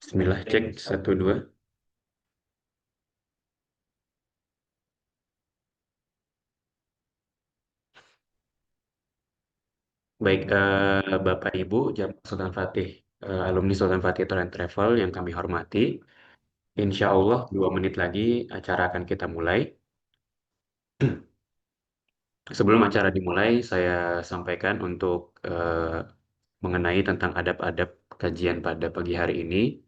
Bismillah, cek satu dua. Baik, Bapak Ibu, jamaah Sultan Fatih, alumni Sultan Fatih Tour and Travel yang kami hormati. Insya Allah 2 menit lagi acara akan kita mulai. Sebelum acara dimulai, saya sampaikan untuk mengenai tentang adab-adab kajian pada pagi hari ini,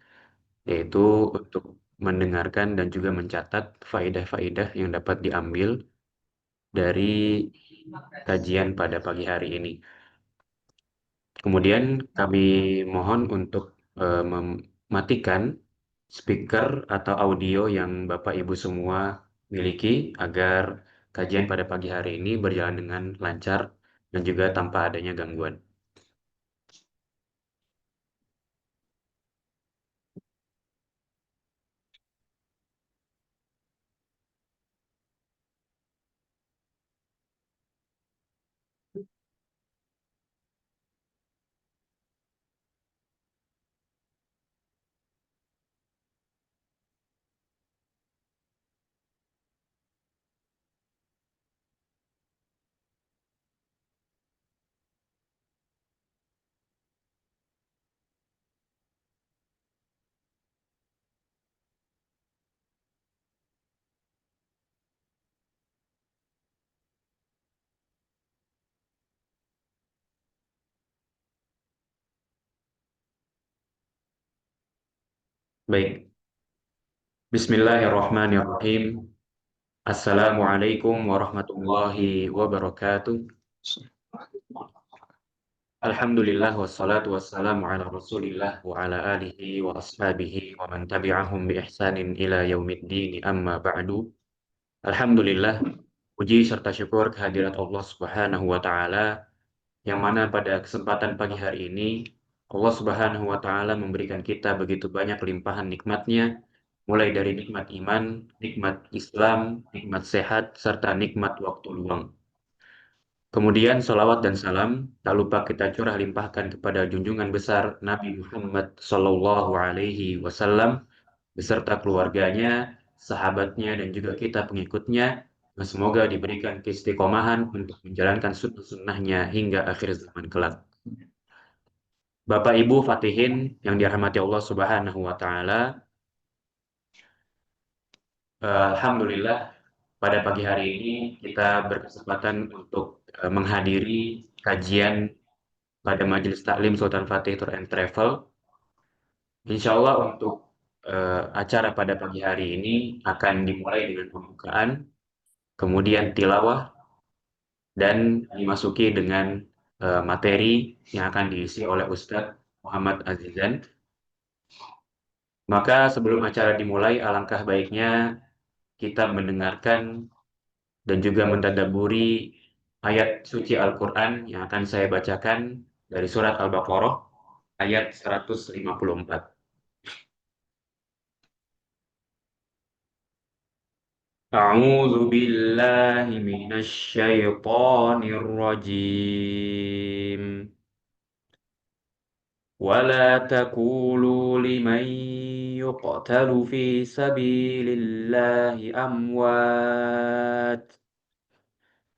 yaitu untuk mendengarkan dan juga mencatat faidah-faidah yang dapat diambil dari kajian pada pagi hari ini. Kemudian kami mohon untuk mematikan speaker atau audio yang Bapak Ibu semua miliki agar kajian pada pagi hari ini berjalan dengan lancar dan juga tanpa adanya gangguan. Baik, Bismillahirrahmanirrahim. Assalamualaikum warahmatullahi wabarakatuh. Alhamdulillah wassalatu wassalamu ala Rasulillah wa ala alihi wa ashabihi wa man tabi'ahum bi ihsanin ila yaumiddin amma ba'du. Alhamdulillah, puji serta syukur kehadirat Allah Subhanahu wa taala yang mana pada kesempatan pagi hari ini Allah Subhanahu wa taala memberikan kita begitu banyak limpahan nikmatnya, mulai dari nikmat iman, nikmat Islam, nikmat sehat, serta nikmat waktu luang. Kemudian salawat dan salam tak lupa kita curah limpahkan kepada junjungan besar Nabi Muhammad Sallallahu Alaihi Wasallam beserta keluarganya, sahabatnya, dan juga kita pengikutnya. Dan semoga diberikan keistiqomahan untuk menjalankan sunnah-sunnahnya hingga akhir zaman kelak. Bapak Ibu Fatihin yang dirahmati Allah Subhanahu wa taala, alhamdulillah pada pagi hari ini kita berkesempatan untuk menghadiri kajian pada Majelis Taklim Sultan Fatih Tour and Travel. Insya Allah untuk acara pada pagi hari ini akan dimulai dengan pembukaan, kemudian tilawah, dan dimasuki dengan materi yang akan diisi oleh Ustadz Muhammad Azizan. Maka sebelum acara dimulai, alangkah baiknya kita mendengarkan dan juga mentadabburi ayat suci Al-Quran yang akan saya bacakan dari surat Al-Baqarah ayat 154. أعوذ بالله من الشيطان الرجيم ولا تقولوا لمن يقتل في سبيل الله أموات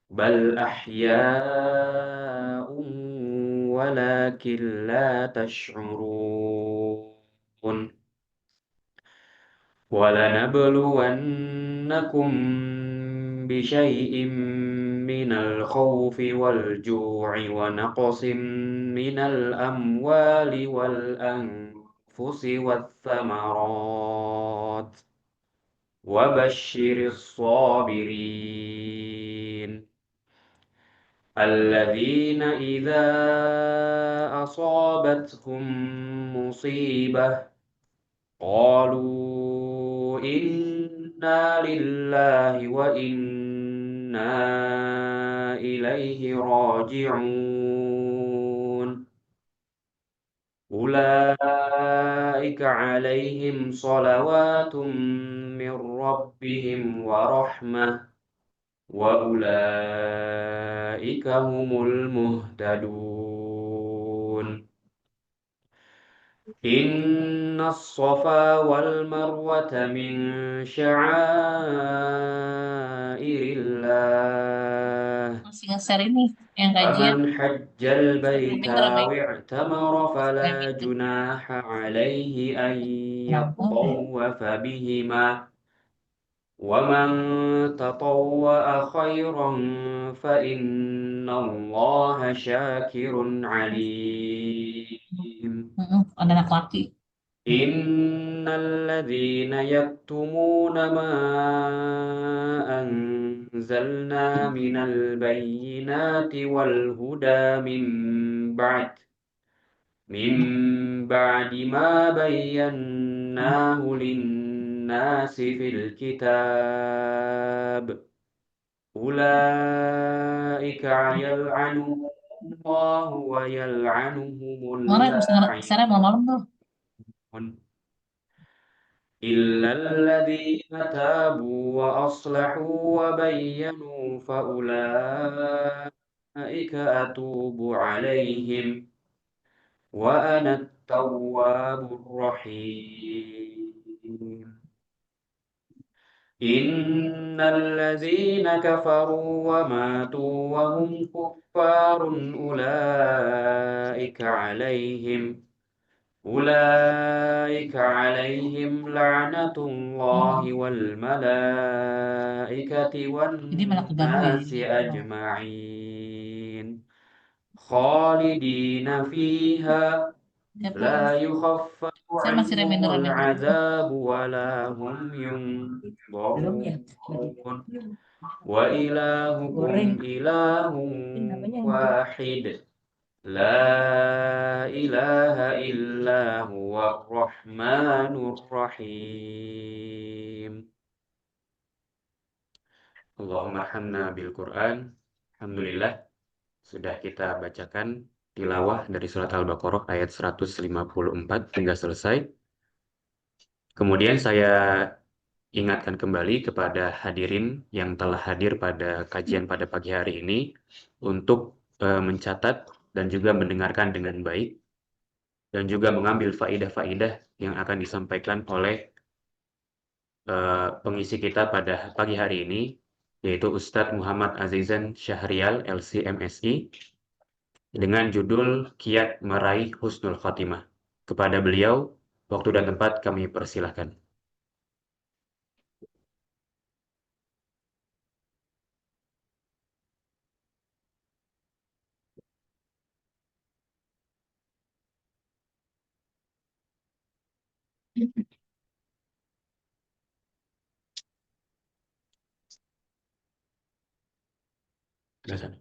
بل أحياء ولكن لا تشعرون ولنبلونكم بشيء من الخوف والجوع ونقص من الأموال والأنفس والثمرات وبشر الصابرين الذين إذا أصابتهم مصيبة قالوا إنا لله وإنا إليه راجعون أولئك عليهم صلوات من ربهم ورحمة وأولئك هم المهتدون إن الصفا والمروة من شعائر الله Masih nge-share ini yang kajian. فمن حج البيت Pinter apa أو ya? اعتمر Yang فلا itu. جناح عليه أن Nampung ya. يطوف بهما ومن تطوع خيرا فإن الله شاكر عليم Ada anak laki. إن الذين يكتمون ما أنزلنا من البينات والهدى من بعد ما بيناه للناس في الكتاب أولئك يلعنهم الله ويلعنهم Mana mesti nge-share malam-malam tuh. اللاعنون إلا الذين تابوا وأصلحوا وبينوا فأولئك أتوب عليهم وأنا التواب الرحيم إن الذين كفروا وماتوا وهم كفار أولئك عليهم لعنة الله والملائكة Jadi malah keganggu ya والناس jadinya. أجمعين خالدين فيها Siapa? لا يخفف Saya masih عنهم reminderan yang itu. العذاب ولا هم Belum ya? ينظرون وإلهكم Goreng. إله Ini namanya yang goreng. واحد لا إله إلا هو الرحمن الرحيم Allahumma arhamna bil Quran. Alhamdulillah sudah kita bacakan tilawah dari surat Al-Baqarah ayat 154 hingga selesai. Kemudian saya ingatkan kembali kepada hadirin yang telah hadir pada kajian pada pagi hari ini untuk mencatat dan juga mendengarkan dengan baik dan juga mengambil faidah-faidah yang akan disampaikan oleh pengisi kita pada pagi hari ini, yaitu Ustadz Muhammad Azizan Syahrial, LC/MSI, dengan judul Kiat Meraih Husnul Khotimah. Kepada beliau, waktu dan tempat kami persilahkan. Silakan.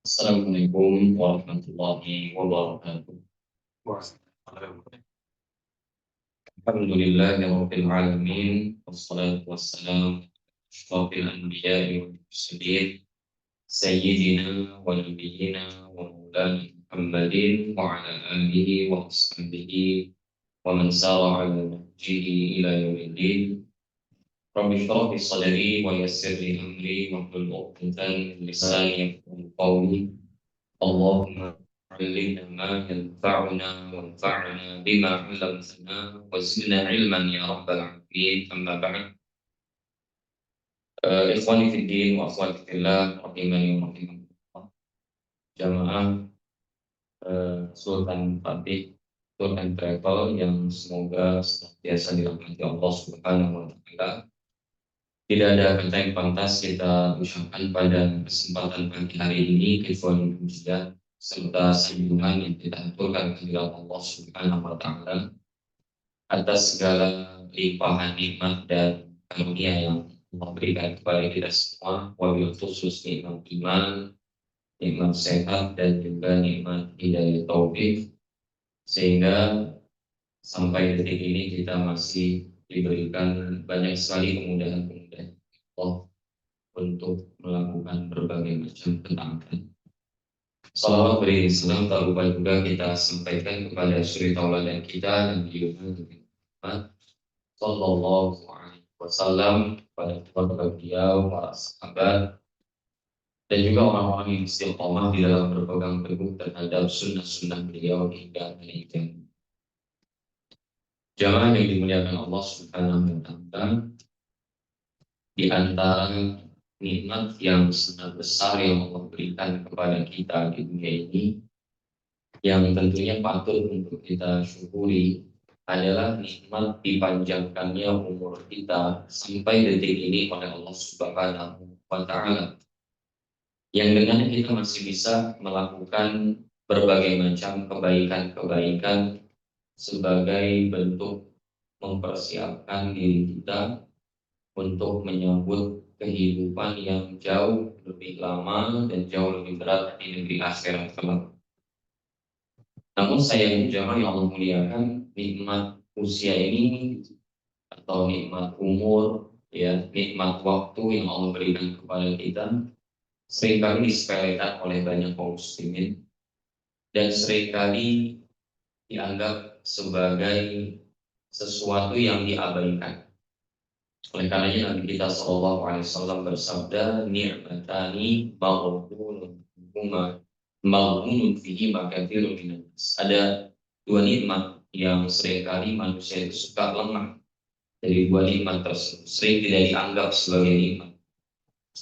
Assalamualaikum warahmatullahi wabarakatuh. Alhamdulillahirabbil alamin wassalatu wassalamu asyrafil anbiya'i wal mursalin sayyidina wa nabiyyina wa maulana Muhammadin wa ala alihi wa ashabihi wa man sara ala nahjihi ila yaumiddin. Rabbi shrah li sadri wa yassir li amri wa hlul 'uqdatam min lisani yafqahu qawli. Allahumma علمنا ما ينفعنا وانفعنا بما علمتنا وزدنا علما يا رب العالمين أما بعد إخواني في الدين وأخواتي في الله rahimani wa rahimakumullah jamaah Sultan Fatih Tour and Travel yang semoga senantiasa dirahmati Allah Subhanahu wa taala. Tidak ada kata yang pantas kita ucapkan pada kesempatan pagi hari ini kecuali pujian serta sanjungan yang kita aturkan kepada Allah Subhanahu wa taala atas segala limpahan nikmat dan karunia yang Allah berikan kepada kita semua, wabil khusus nikmat iman, nikmat sehat dan juga nikmat hidayah taufik, sehingga sampai detik ini kita masih diberikan banyak sekali kemudahan-kemudahan Allah untuk melakukan berbagai macam ketaatan. Salawat beri salam tak lupa juga kita sampaikan kepada suri tauladan kita dan junjungan Muhammad Sallallahu Alaihi Wasallam, pada keluarga beliau, para sahabat, dan juga orang-orang yang istiqomah di dalam berpegang teguh terhadap sunnah-sunnah beliau hingga hari kiamat. Jamaah yang dimuliakan Allah Subhanahu wa Ta'ala, di antara nikmat yang sangat besar yang Allah berikan kepada kita di dunia ini, yang tentunya patut untuk kita syukuri, adalah nikmat dipanjangkannya umur kita sampai detik ini oleh Allah Subhanahu wa Ta'ala, yang dengan kita masih bisa melakukan berbagai macam kebaikan-kebaikan sebagai bentuk mempersiapkan diri kita untuk menyambut kehidupan yang jauh lebih lama dan jauh lebih berat di negeri akhirat kelak. Namun sayangnya jamaah yang Allah muliakan, nikmat usia ini atau nikmat umur, ya, nikmat waktu yang Allah berikan kepada kita seringkali disepelekan oleh banyak kaum muslimin dan seringkali dianggap sebagai sesuatu yang diabaikan. Oleh karenanya Nabi kita Shallallahu Alaihi Wasallam bersabda, ni'matani maghbunun fihi makathirun minan nas. Ada dua nikmat yang seringkali manusia itu suka lengah dari dua nikmat tersebut, sering tidak dianggap sebagai nikmat.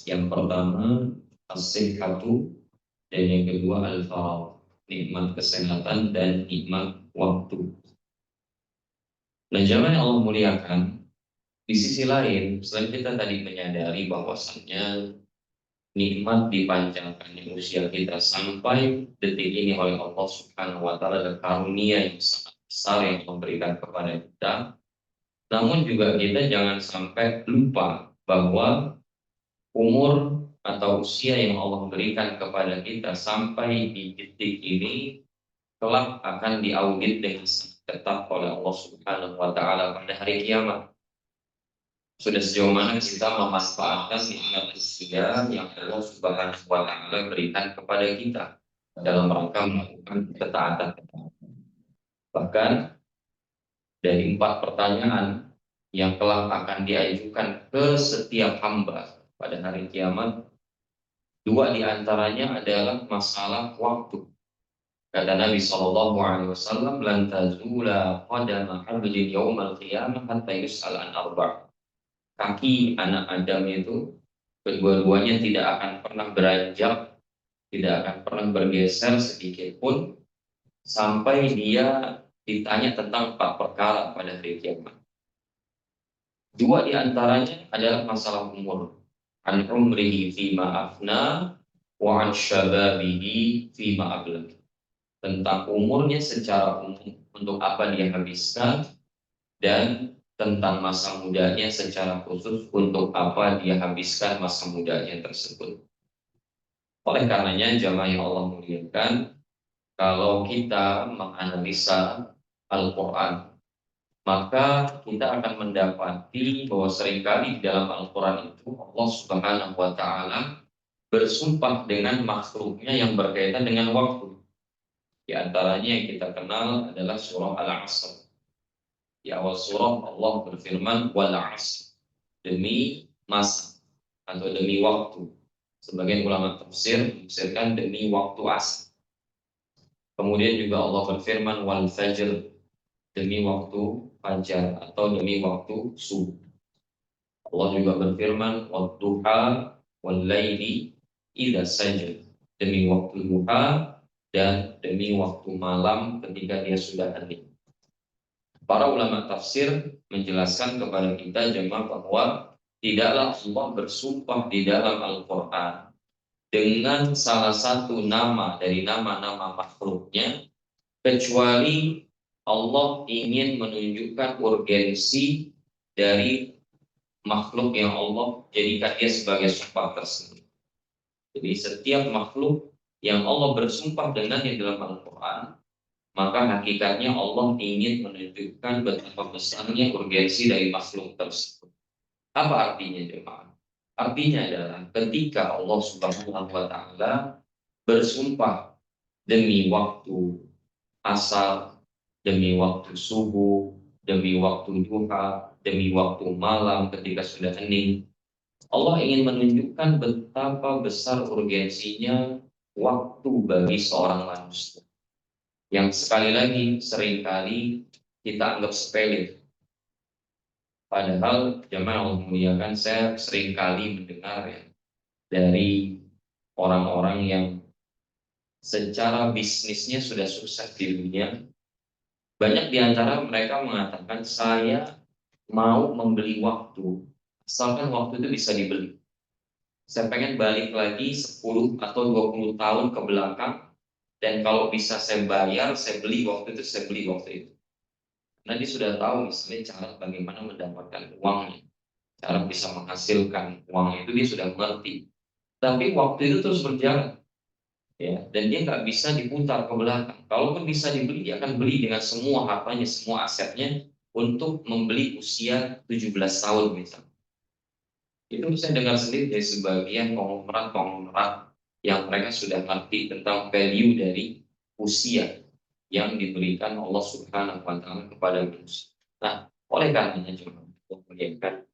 Yang pertama as-sihhatu, dan yang kedua al-faragh, nikmat kesehatan dan nikmat waktu. Nah, jamaah yang Allah muliakan, di sisi lain, selain kita tadi menyadari bahwasannya nikmat dipanjangkan usia kita sampai detik ini oleh Allah Subhanahu wa Ta'ala dan karunia yang sangat besar yang memberikan kepada kita, namun juga kita jangan sampai lupa bahwa umur atau usia yang Allah berikan kepada kita sampai di titik ini kelak akan diaudit dengan ketat oleh Allah Subhanahu wa Ta'ala pada hari kiamat. Sudah sejauh mana kita memanfaatkan nikmat usia yang Allah Subhanahu wa Ta'ala berikan kepada kita dalam rangka melakukan ketaatan. Bahkan dari 4 pertanyaan yang kelak akan diajukan ke setiap hamba pada hari kiamat, 2 diantaranya adalah masalah waktu. Kata Nabi Shallallahu Alaihi Wasallam, "Lan tazula qadama 'abdin yaumal qiyamah hatta yus'al an arba'." Kaki anak Adam itu kedua-duanya tidak akan pernah beranjak, tidak akan pernah bergeser sedikit pun sampai dia ditanya tentang 4 perkara pada hari kiamat. 2 diantaranya adalah masalah umur. An umrihi fima afna wa an syababihi fima ablag. Tentang umurnya secara umum, untuk apa dia habiskan, dan tentang masa mudanya secara khusus, untuk apa dia habiskan masa mudanya tersebut. Oleh karenanya jamaah yang Allah muliakan, kalau kita menganalisa Al-Quran, maka kita akan mendapati bahwa seringkali di dalam Al-Quran itu Allah Subhanahu wa Ta'ala bersumpah dengan makhluknya yang berkaitan dengan waktu. Di antaranya yang kita kenal adalah surah Al-Asr. Di awal surah Allah berfirman wal 'asr, demi masa atau demi waktu. Sebagian ulama tafsir menafsirkan demi waktu asar. Kemudian juga Allah berfirman wal fajr, demi waktu fajar atau demi waktu subuh. Allah juga berfirman wad duha wal laili idza saja, demi waktu duha dan demi waktu malam ketika dia sudah hening. Para ulama tafsir menjelaskan kepada kita jemaah bahwa tidaklah Allah bersumpah di dalam Al-Quran dengan salah satu nama dari nama-nama makhluknya, kecuali Allah ingin menunjukkan urgensi dari makhluk yang Allah jadikan dia sebagai sumpah tersebut. Jadi setiap makhluk yang Allah bersumpah dengannya dalam Al-Quran, maka hakikatnya Allah ingin menunjukkan betapa besarnya urgensi dari makhluk tersebut. Apa artinya jemaah? Artinya adalah ketika Allah Subhanahu wa taala bersumpah demi waktu asar, demi waktu subuh, demi waktu duha, demi waktu malam ketika sudah hening, Allah ingin menunjukkan betapa besar urgensinya waktu bagi seorang manusia. Yang sekali lagi seringkali kita anggap sepele. Padahal jemaah Allah muliakan, saya seringkali mendengar ya dari orang-orang yang secara bisnisnya sudah sukses di dunia. Banyak di antara mereka mengatakan, saya mau membeli waktu, asalkan waktu itu bisa dibeli. Saya pengen balik lagi 10 atau 20 tahun ke belakang, dan kalau bisa saya bayar, saya beli waktu itu, saya beli waktu itu. Karena dia sudah tahu misalnya cara bagaimana mendapatkan uangnya, cara bisa menghasilkan uang itu dia sudah mengerti. Tapi waktu itu terus berjalan, ya, dan dia nggak bisa diputar ke belakang. Kalaupun bisa dibeli, dia akan beli dengan semua hartanya, semua asetnya untuk membeli usia 17 tahun misalnya. Itu saya dengar sendiri dari sebagian konglomerat yang mereka sudah ngerti tentang value dari usia yang diberikan Allah Subhanahu wa taala kepada manusia. Nah, oleh karenanya cuma mengingatkan,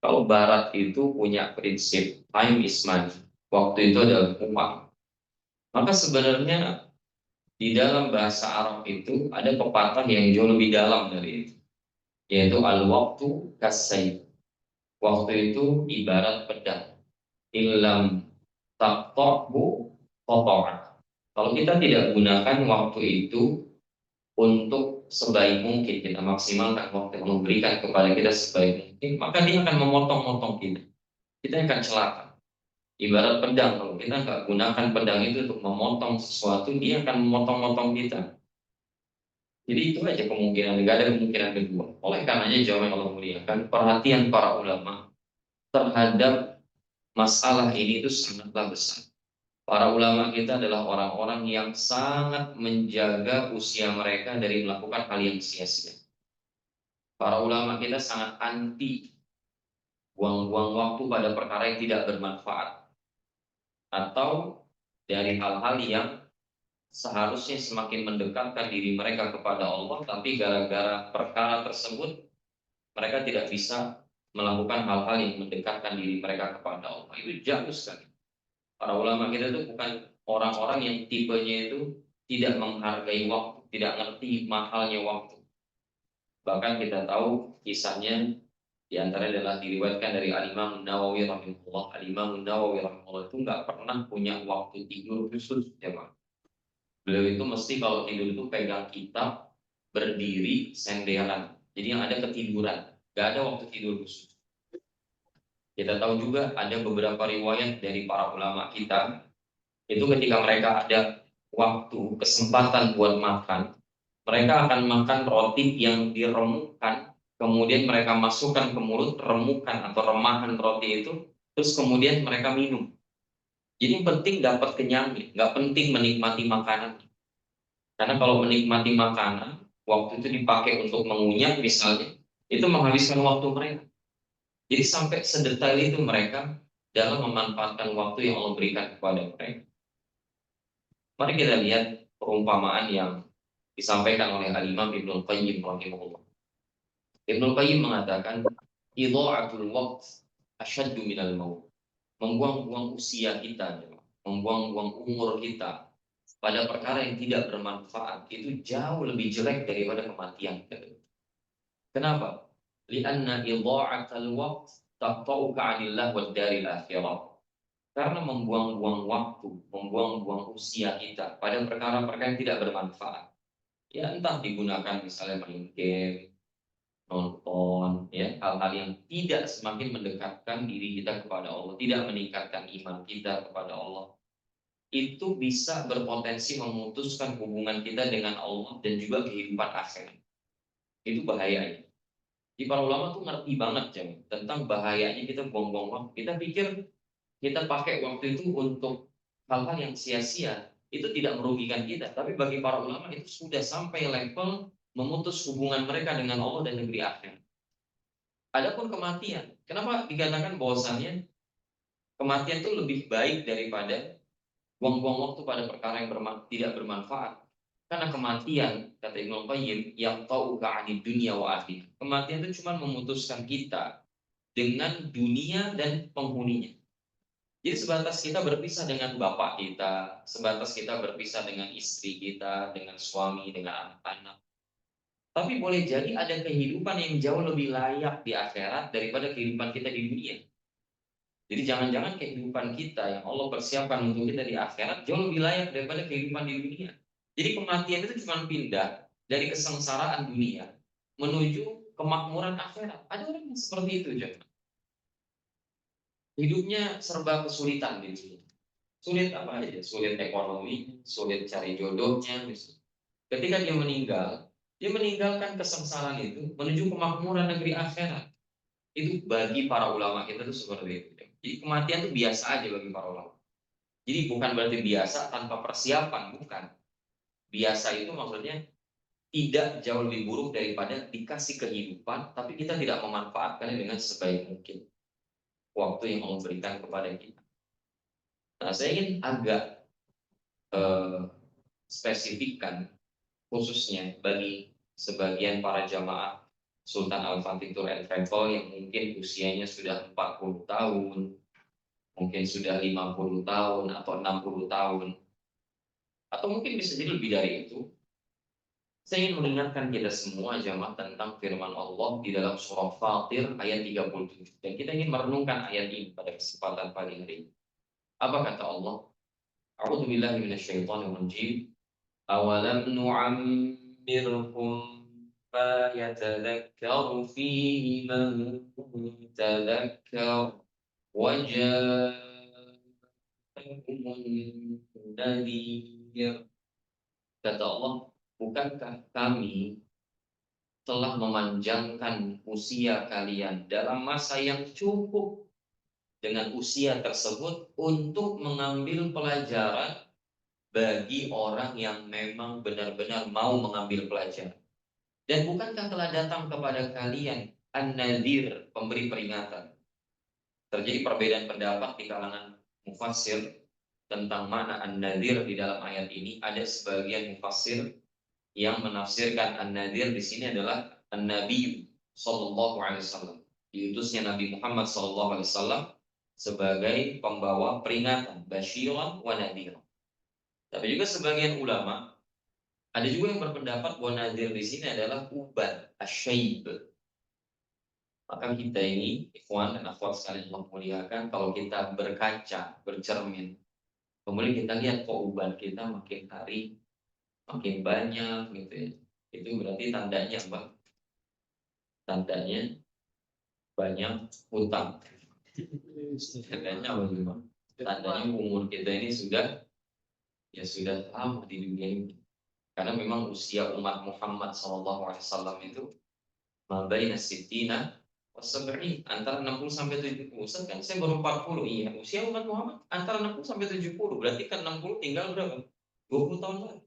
kalau Barat itu punya prinsip time is money, waktu itu adalah uang. Maka sebenarnya di dalam bahasa Arab itu ada pepatah yang jauh lebih dalam dari itu, yaitu al-waktu kasai. Waktu itu ibarat pedang. Ilam taqta'hu qata'ak. Kalau kita tidak gunakan waktu itu untuk sebaik mungkin, kita maksimalkan waktu yang memberikan kepada kita sebaik mungkin, maka dia akan memotong-motong kita. Kita akan celaka. Ibarat pedang, kalau kita nggak gunakan pedang itu untuk memotong sesuatu, dia akan memotong-motong kita. Jadi itu aja kemungkinan, nggak ada kemungkinan kedua. Oleh karenanya jawab yang Allah muliakan, perhatian para ulama terhadap masalah ini itu sangatlah besar. Para ulama kita adalah orang-orang yang sangat menjaga usia mereka dari melakukan hal yang sia-sia. Para ulama kita sangat anti buang-buang waktu pada perkara yang tidak bermanfaat, atau dari hal-hal yang seharusnya semakin mendekatkan diri mereka kepada Allah, tapi gara-gara perkara tersebut mereka tidak bisa melakukan hal-hal yang mendekatkan diri mereka kepada Allah. Itu jauh sekali. Para ulama kita itu bukan orang-orang yang tipenya itu tidak menghargai waktu, tidak ngerti mahalnya waktu. Bahkan kita tahu kisahnya di antara adalah diriwayatkan dari Al-Imam Nawawi rahimahullah. Al-Imam Nawawi rahimahullah itu nggak pernah punya waktu tidur khusus, ya Pak. Beliau itu mesti kalau tidur itu pegang kitab, berdiri, senderan. Jadi yang ada ketiduran, nggak ada waktu tidur khusus. Kita tahu juga ada beberapa riwayat dari para ulama kita, itu ketika mereka ada waktu, kesempatan buat makan, mereka akan makan roti yang diremukkan, kemudian mereka masukkan ke mulut, remukan atau remahan roti itu, terus kemudian mereka minum. Jadi penting dapat kenyangnya, nggak penting menikmati makanan. Karena kalau menikmati makanan, waktu itu dipakai untuk mengunyah misalnya, itu menghabiskan waktu mereka. Jadi sampai sedetail itu mereka dalam memanfaatkan waktu yang Allah berikan kepada mereka. Mari kita lihat perumpamaan yang disampaikan oleh Al-Imam Ibnul Qayyim rahimahullah. Ibnul Qayyim mengatakan, idha'atul waqt asyaddu minal maut. Membuang-buang usia kita, membuang-buang umur kita pada perkara yang tidak bermanfaat itu jauh lebih jelek daripada kematian. Kenapa? Lianna idha'atul waqt taqta'uka 'anillah wad daril akhirah. Karena membuang-buang waktu, membuang-buang usia kita pada perkara-perkara yang tidak bermanfaat. Ya entah digunakan misalnya main game, nonton, ya hal-hal yang tidak semakin mendekatkan diri kita kepada Allah, tidak meningkatkan iman kita kepada Allah. Itu bisa berpotensi memutuskan hubungan kita dengan Allah dan juga kehidupan akhirat. Itu bahayanya. Di para ulama tuh ngerti banget tentang bahayanya kita buang-buang waktu. Kita pikir kita pakai waktu itu untuk hal-hal yang sia-sia, itu tidak merugikan kita. Tapi bagi para ulama itu sudah sampai level memutus hubungan mereka dengan Allah dan negeri akhirat. Adapun kematian, kenapa dikatakan bahwasannya kematian itu lebih baik daripada buang-buang waktu pada perkara yang tidak bermanfaat? Karena kematian, kata Ibnu Qayyim, yang tahu ka'anid dunia wa akhirah. Kematian itu cuma memutuskan kita dengan dunia dan penghuninya. Jadi sebatas kita berpisah dengan bapak kita, sebatas kita berpisah dengan istri kita, dengan suami, dengan anak-anak. Tapi boleh jadi ada kehidupan yang jauh lebih layak di akhirat daripada kehidupan kita di dunia. Jadi jangan-jangan kehidupan kita yang Allah persiapkan untuk kita di akhirat jauh lebih layak daripada kehidupan di dunia. Jadi kematian itu cuma pindah dari kesengsaraan dunia menuju kemakmuran akhirat. Ada orang yang seperti itu, jangan. Hidupnya serba kesulitan di dunia. Sulit apa aja? Sulit ekonomi, sulit cari jodohnya. Misalnya. Ketika dia meninggalkan kesengsaraan itu menuju kemakmuran negeri akhirat. Itu bagi para ulama kita itu seperti itu. Jadi kematian itu biasa aja bagi para ulama. Jadi bukan berarti biasa tanpa persiapan, bukan. Biasa itu maksudnya tidak jauh lebih buruk daripada dikasih kehidupan, tapi kita tidak memanfaatkannya dengan sebaik mungkin waktu yang Allah berikan kepada kita. Nah, saya ingin agak spesifikkan khususnya bagi sebagian para jamaah Sultan Al-Fatih Tour and Travel yang mungkin usianya sudah 40 tahun, mungkin sudah 50 tahun atau 60 tahun, atau mungkin bisa jadi lebih dari itu. Saya ingin mengingatkan kita semua jamaah tentang firman Allah di dalam surah Fatir ayat 37. Dan kita ingin merenungkan ayat ini pada kesempatan pagi hari ini. Apa kata Allah? A'udzu billahi minasyaitonir rajim. Awalam nu'ammirkum ma yatadhakkaru fihi man tadhakkar wa ja'akumun nadhir. Kata Allah, bukankah kami telah memanjangkan usia kalian dalam masa yang cukup dengan usia tersebut untuk mengambil pelajaran bagi orang yang memang benar-benar mau mengambil pelajaran. Dan bukankah telah datang kepada kalian an-nadhir, pemberi peringatan? Terjadi perbedaan pendapat di kalangan mufassir tentang mana an-nadhir di dalam ayat ini. Ada sebagian mufassir yang menafsirkan an-nadhir di sini adalah an-nabi sallallahu alaihi wasallam. Diutusnya Nabi Muhammad sallallahu alaihi wasallam sebagai pembawa peringatan, basyiran wa nadhiran. Tapi juga sebagian ulama ada juga yang berpendapat bahwa nadhir di sini adalah uban, asyaib. Maka kita ini, ikhwan dan akhwat sekalian yang memuliakan, kalau kita berkaca, bercermin, kemudian kita lihat kok uban kita makin hari makin banyak gitu ya. Itu berarti tandanya apa? Tandanya banyak hutang. Tandanya apa gimana? Tandanya umur kita ini sudah lama di dunia ini. Karena memang usia umat Muhammad SAW itu mabaina sittina wasab'in, antara 60 sampai 70. Ustaz kan saya baru 40. Iya, usia umat Muhammad antara 60 sampai 70. Berarti kan 60 tinggal berapa? 20 tahun lagi.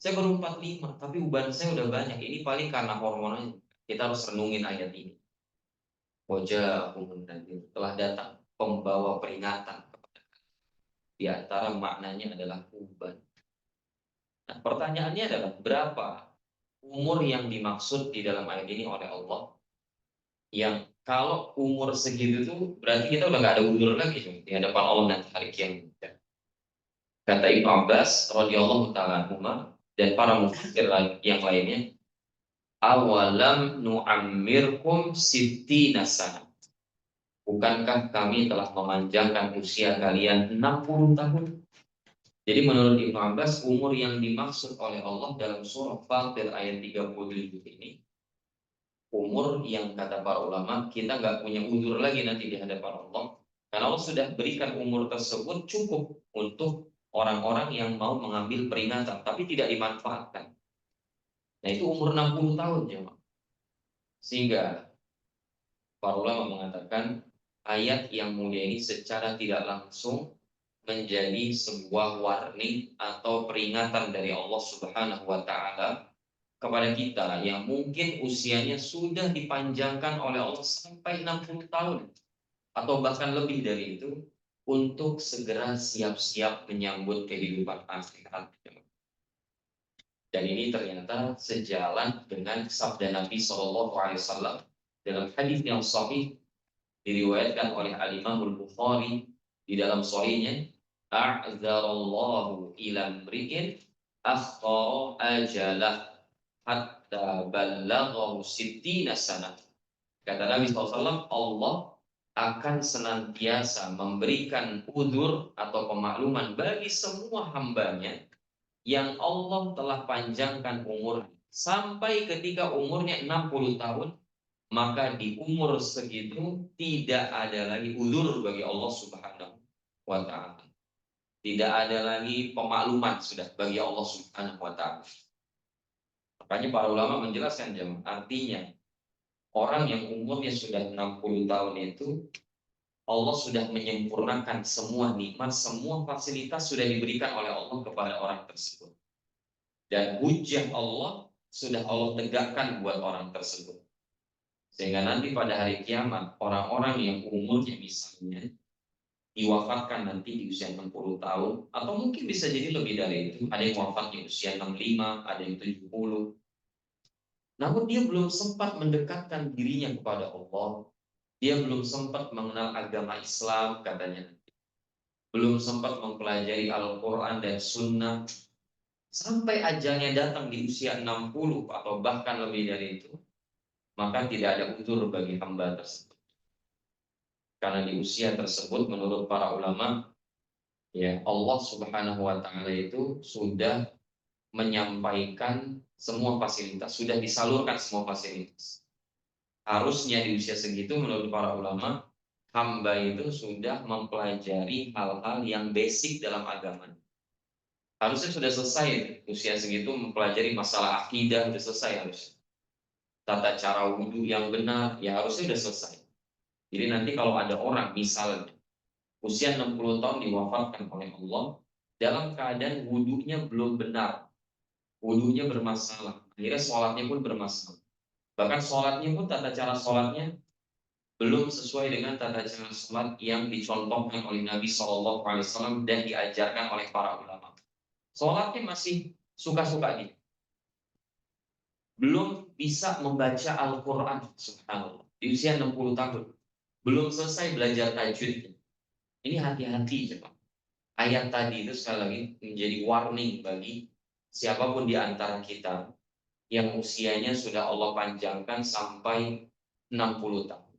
Saya baru 45, tapi uban saya udah banyak. Ini paling karena hormonnya. Kita harus renungin ayat ini. Wajah nanti telah datang pembawa peringatan. Di antara maknanya adalah uban. Nah, pertanyaannya adalah berapa umur yang dimaksud di dalam ayat ini oleh Allah? Yang kalau umur segitu itu berarti kita udah nggak ada umur lagi di hadapan Allah nanti hari kiamat. Kata Ibnu Abbas radhiyallahu taala anhuma dan para mufassir yang lainnya, awalam nu'ammirkum sittina sana. Bukankah kami telah memanjangkan usia kalian 60 tahun? Jadi menurut Ibnu Abbas, umur yang dimaksud oleh Allah dalam surah Fatir ayat 37 ini, umur yang kata para ulama, kita nggak punya uzur lagi nanti di hadapan Allah. Karena Allah sudah berikan umur tersebut cukup untuk orang-orang yang mau mengambil peringatan, tapi tidak dimanfaatkan. Nah itu umur 60 tahun ya, sehingga para ulama mengatakan ayat yang mulia ini secara tidak langsung menjadi sebuah warning atau peringatan dari Allah Subhanahu wa taala kepada kita yang mungkin usianya sudah dipanjangkan oleh Allah sampai 60 tahun atau bahkan lebih dari itu, untuk segera siap-siap menyambut kehidupan akhirat. Dan ini ternyata sejalan dengan sabda Nabi SAW dalam hadis yang sahih diriwayatkan oleh Al-Imam Al-Bukhari di dalam sahihnya, a'dzarallahu ila mri'in akhara ajalah hatta ballaghahu sittina sanah. Kata Nabi SAW, Allah akan senantiasa memberikan udzur atau pemakluman bagi semua hambanya yang Allah telah panjangkan umur sampai ketika umurnya 60 tahun, maka di umur segitu tidak ada lagi udzur bagi Allah Subhanahu wa taala. Tidak ada lagi pemakluman sudah bagi Allah Subhanahu wa taala. Makanya para ulama menjelaskan artinya orang yang umurnya sudah 60 tahun itu Allah sudah menyempurnakan semua nikmat, semua fasilitas sudah diberikan oleh Allah kepada orang tersebut. Dan hujjah Allah sudah Allah tegakkan buat orang tersebut. Sehingga nanti pada hari kiamat, orang-orang yang umurnya misalnya diwafatkan nanti di usia 60 tahun, atau mungkin bisa jadi lebih dari itu. Ada yang wafat di usia 65, ada yang 70. Namun dia belum sempat mendekatkan dirinya kepada Allah. Dia belum sempat mengenal agama Islam katanya. Belum sempat mempelajari Al-Quran dan Sunnah. Sampai ajalnya datang di usia 60 atau bahkan lebih dari itu, maka tidak ada udzur bagi hamba tersebut. Karena di usia tersebut menurut para ulama, ya Allah Subhanahu wa taala itu sudah menyampaikan semua fasilitas, sudah disalurkan semua fasilitas. Harusnya di usia segitu menurut para ulama, hamba itu sudah mempelajari hal-hal yang basic dalam agama. Harusnya sudah selesai usia segitu mempelajari masalah akidah, sudah selesai harusnya. Tata cara wudhu yang benar, ya harusnya sudah selesai. Jadi nanti kalau ada orang misalnya usia 60 tahun diwafatkan oleh Allah dalam keadaan wudhunya belum benar, wudhunya bermasalah, akhirnya sholatnya pun bermasalah. Bahkan sholatnya pun tata cara sholatnya belum sesuai dengan tata cara sholat yang dicontohkan oleh Nabi SAW dan diajarkan oleh para ulama. Sholatnya masih suka-suka dia. Belum bisa membaca Al-Quran, subhanallah, di usia 60 tahun. Belum selesai belajar tajwidnya. Ini hati-hati, coba. Ayat tadi itu sekali lagi menjadi warning bagi siapapun di antara kita yang usianya sudah Allah panjangkan sampai 60 tahun.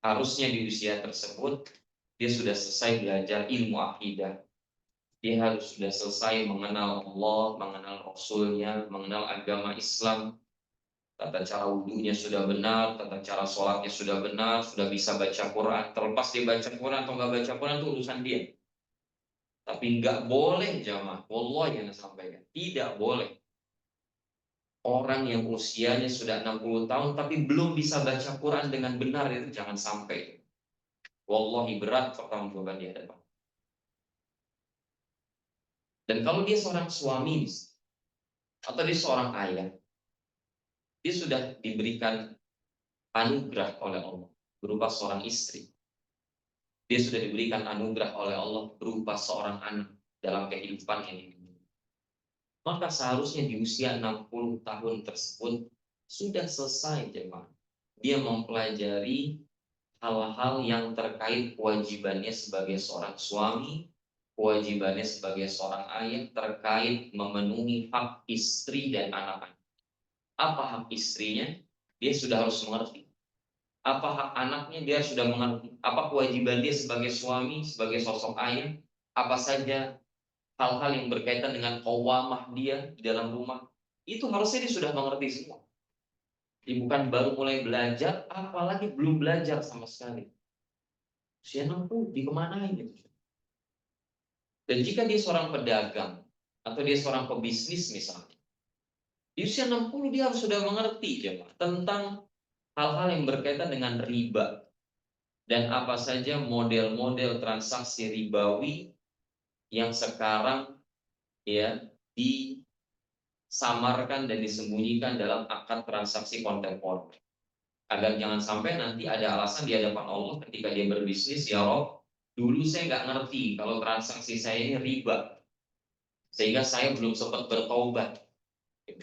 Harusnya di usia tersebut dia sudah selesai belajar ilmu akidah. Dia harus sudah selesai mengenal Allah, mengenal Rasulnya, mengenal agama Islam. Tata cara wudhunya sudah benar, tata cara sholatnya sudah benar, sudah bisa baca Quran. Terlepas dia baca Quran atau nggak baca Quran itu urusan dia. Tapi nggak boleh jamaah, wallahi yang sampaikan, tidak boleh. Orang yang usianya sudah 60 tahun tapi belum bisa baca Quran dengan benar itu jangan sampai. Wallahi berat pertanggungjawaban di hadapan. Dan kalau dia seorang suami atau dia seorang ayah, dia sudah diberikan anugerah oleh Allah berupa seorang istri. Dia sudah diberikan anugerah oleh Allah berupa seorang anak dalam kehidupan ini. Maka seharusnya di usia 60 tahun tersebut sudah selesai jemaah. Dia mempelajari hal-hal yang terkait kewajibannya sebagai seorang suami, kewajibannya sebagai seorang ayah terkait memenuhi hak istri dan anak-anak. Apa hak istrinya? Dia sudah harus mengerti. Apa hak anaknya? Dia sudah mengerti. Apa kewajiban dia sebagai suami, sebagai sosok ayah? Apa saja hal-hal yang berkaitan dengan qawamah dia di dalam rumah? Itu harusnya dia sudah mengerti semua. Dia bukan baru mulai belajar, apalagi belum belajar sama sekali. Usia 60, dikemanain itu? Dan jika dia seorang pedagang, atau dia seorang pebisnis misalnya, di usia 60 dia harus sudah mengerti tentang hal-hal yang berkaitan dengan riba. Dan apa saja model-model transaksi ribawi yang sekarang ya disamarkan dan disembunyikan dalam akad transaksi kontemporer. Agar jangan sampai nanti ada alasan di hadapan Allah ketika dia berbisnis, ya Rob, dulu saya nggak ngerti kalau transaksi saya ini riba, sehingga saya belum sempat bertaubat.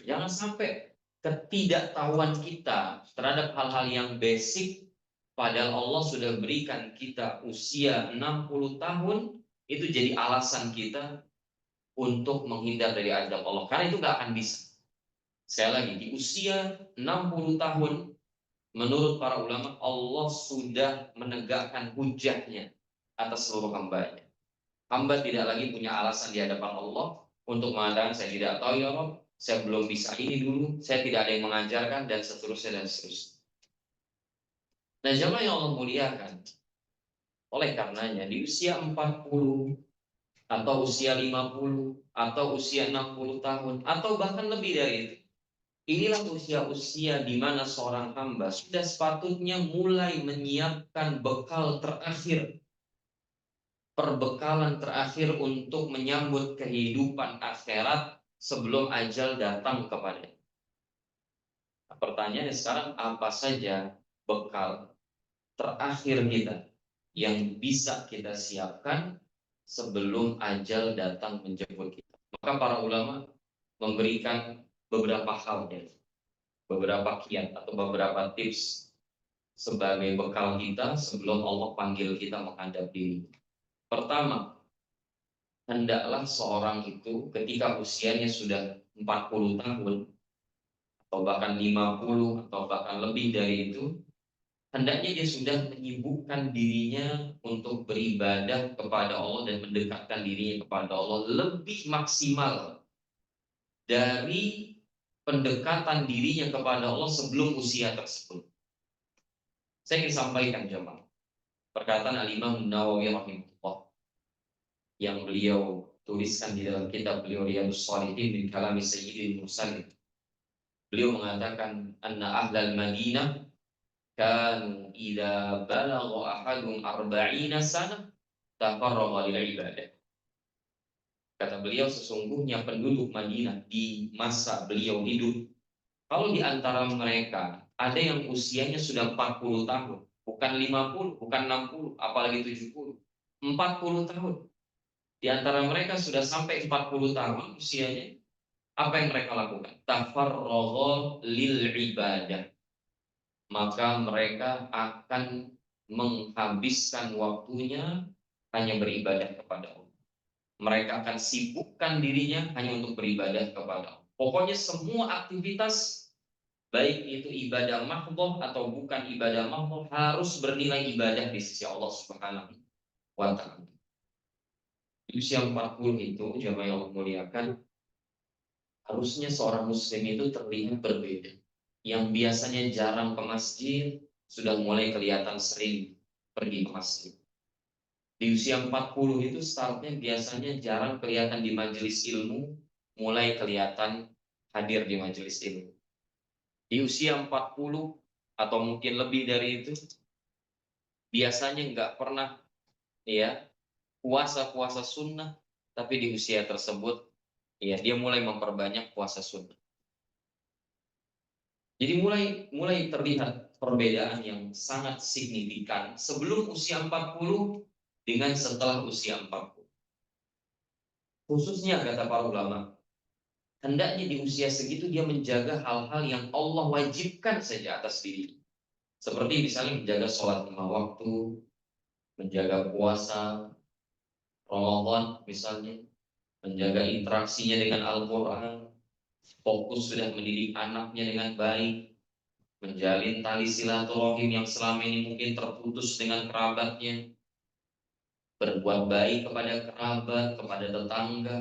Jangan sampai ketidaktahuan kita terhadap hal-hal yang basic, padahal Allah sudah berikan kita usia 60 tahun, itu jadi alasan kita untuk menghindar dari azab Allah. Karena itu nggak akan bisa. Sekali lagi, di usia 60 tahun, menurut para ulama, Allah sudah menegakkan hujahnya atas seluruh hambanya. Hamba tidak lagi punya alasan di hadapan Allah untuk mengatakan saya tidak tahu ya Rob, saya belum bisa ini dulu, saya tidak ada yang mengajarkan, dan seterusnya dan seterusnya. Nah, jemaah yang Allah muliakan, oleh karenanya di usia 40 atau usia 50 atau usia 60 tahun atau bahkan lebih dari itu, inilah usia-usia di mana seorang hamba sudah sepatutnya mulai menyiapkan bekal terakhir, perbekalan terakhir untuk menyambut kehidupan akhirat sebelum ajal datang kepadanya. Nah, pertanyaannya sekarang, apa saja bekal terakhir kita yang bisa kita siapkan sebelum ajal datang menjemput kita? Maka para ulama memberikan beberapa hal, beberapa kiat atau beberapa tips sebagai bekal kita sebelum Allah panggil kita menghadap diri. Pertama, hendaklah seorang itu ketika usianya sudah 40 tahun atau bahkan 50 atau bahkan lebih dari itu, hendaknya dia sudah menyibukkan dirinya untuk beribadah kepada Allah dan mendekatkan dirinya kepada Allah lebih maksimal dari pendekatan dirinya kepada Allah sebelum usia tersebut. Saya ingin sampaikan jemaah perkataan Al-Imam Nawawi rahimahullah yang beliau tuliskan di dalam kitab beliau Riyadhus Shalihin min kalami Sayyidil Mursalin. Beliau mengatakan anna ahlal Madinah kanu idza balagha ahadun 40 sana tafarraga lil ibadah. Kata beliau, sesungguhnya penduduk Madinah di masa beliau hidup, kalau di antara mereka ada yang usianya sudah 40 tahun, bukan 50, bukan 60, apalagi 70, 40 tahun. Di antara mereka sudah sampai 40 tahun usianya, apa yang mereka lakukan? Tafarragha lil ibadah. Maka mereka akan menghabiskan waktunya hanya beribadah kepada Allah. Mereka akan sibukkan dirinya hanya untuk beribadah kepada Allah. Pokoknya semua aktivitas, baik itu ibadah mahdhah atau bukan ibadah mahdhah, harus bernilai ibadah di sisi Allah Subhanahu wa Ta'ala. Di usia 40 itu, jemaah yang Allah muliakan, harusnya seorang muslim itu terlihat berbeda. Yang biasanya jarang ke masjid, sudah mulai kelihatan sering pergi ke masjid. Di usia 40 itu startnya biasanya jarang kelihatan di majelis ilmu, mulai kelihatan hadir di majelis ilmu. Di usia 40 atau mungkin lebih dari itu, biasanya nggak pernah puasa sunnah, tapi di usia tersebut dia mulai memperbanyak puasa sunnah. Jadi mulai terlihat perbedaan yang sangat signifikan sebelum usia 40 dengan setelah usia 40. Khususnya kata para ulama, hendaknya di usia segitu dia menjaga hal-hal yang Allah wajibkan saja atas diri. Seperti misalnya menjaga sholat 5 waktu, menjaga puasa Ramadan misalnya, menjaga interaksinya dengan Al-Quran, fokus sudah mendidik anaknya dengan baik, menjalin tali silaturahim yang selama ini mungkin terputus dengan kerabatnya, berbuat baik kepada kerabat, kepada tetangga,